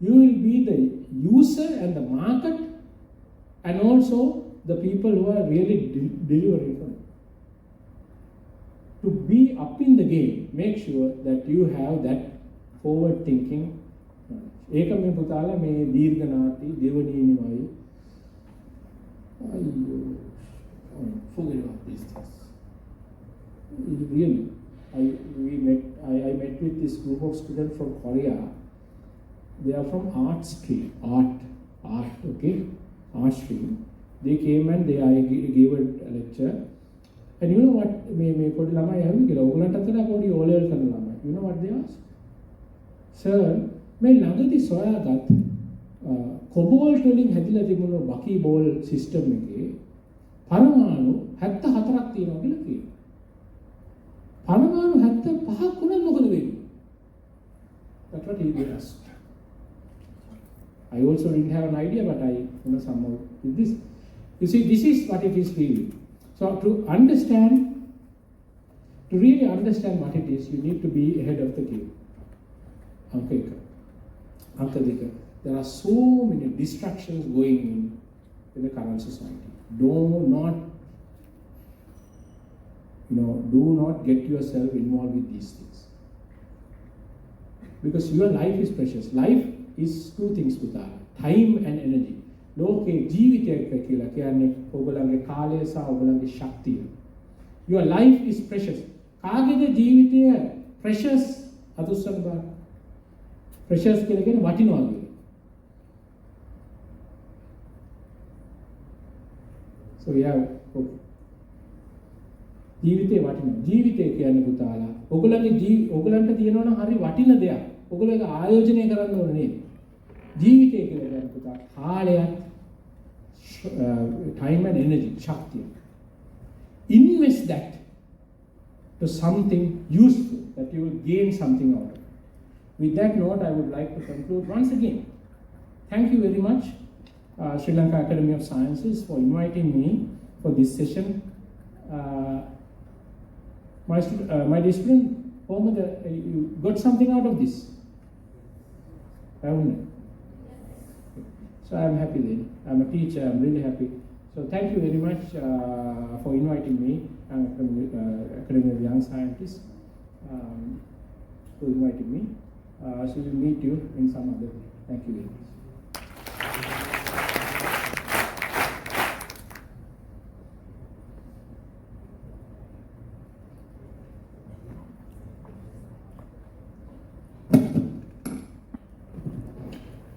user and the market, and also the people who are really delivering from it. To be up in the game, make sure that you have that forward thinking. ඒක මේ පුතාලා මේ දීර්ඝනාති දෙවනීනිමයි. Forget about these things. Really. I met with this group of students from Korea. They are from art stream, okay, art stream. They came and I gave a lecture. And you know what? You know what they asked? Sir, मैं ළඟදී සොයාගත් කොබෝල්ට් වලින් හැදිලා තිබුණු බකී ball system එකේ පරමාණු 74ක් තියෙනවා කියලා කියනවා. පරමාණු 75ක් වුණත් මොකද වෙන්නේ? That's what he asked. I also didn't have an idea, but I somehow did this. You see, this is what it is really. So to really understand what it is, you need to be ahead of the game. Okay. There are so many distractions going in the current society. Do not get yourself involved with these things. Because your life is precious. Life is two things, time and energy. ලෝකේ ජීවිතයක් කියලා කියන්නේ ඔයගොල්ලන්ගේ කාලය සහ ඔයගොල්ලන්ගේ ශක්තිය. Your life is precious. කාගේද ජීවිතය precious හතුස්සන බාන. ප්‍රෙෂර්ස් කියලා කියන්නේ වටිනවා කියන. So yeah, ජීවිතේ වටිනවා. ජීවිතය කියන්නේ පුතාලා ඔයගලන්ට තියෙනවා නම් හරි වටින දෙයක්. ඔයගොල්ලෝ ඒක ආයෝජනය කරන්න ඕනේ නේද? ජීවිතය කියලා කියන්නේ පුතා කාලයක් time and energy, ශක්තිය. Invest that to something useful that you will gain something out of it. With that note, I would like to conclude once again. Thank you very much, Sri Lanka Academy of Sciences, for inviting me for this session. My dear student, you got something out of this? Haven't you? So I'm happy then. I'm a teacher, I'm really happy. So thank you very much for inviting me. I'm Academy of Young Scientists for inviting me. So we'll meet you in some other way. Thank you very much.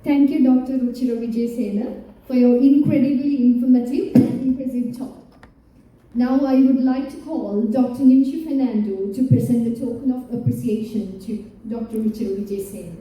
Thank you, Dr. Ruchira Wijesena, for your incredibly informative and impressive talk. Now I would like to call Dr. Nimshi Fernando to present the token of appreciation to Dr. Ruchira Wijesena.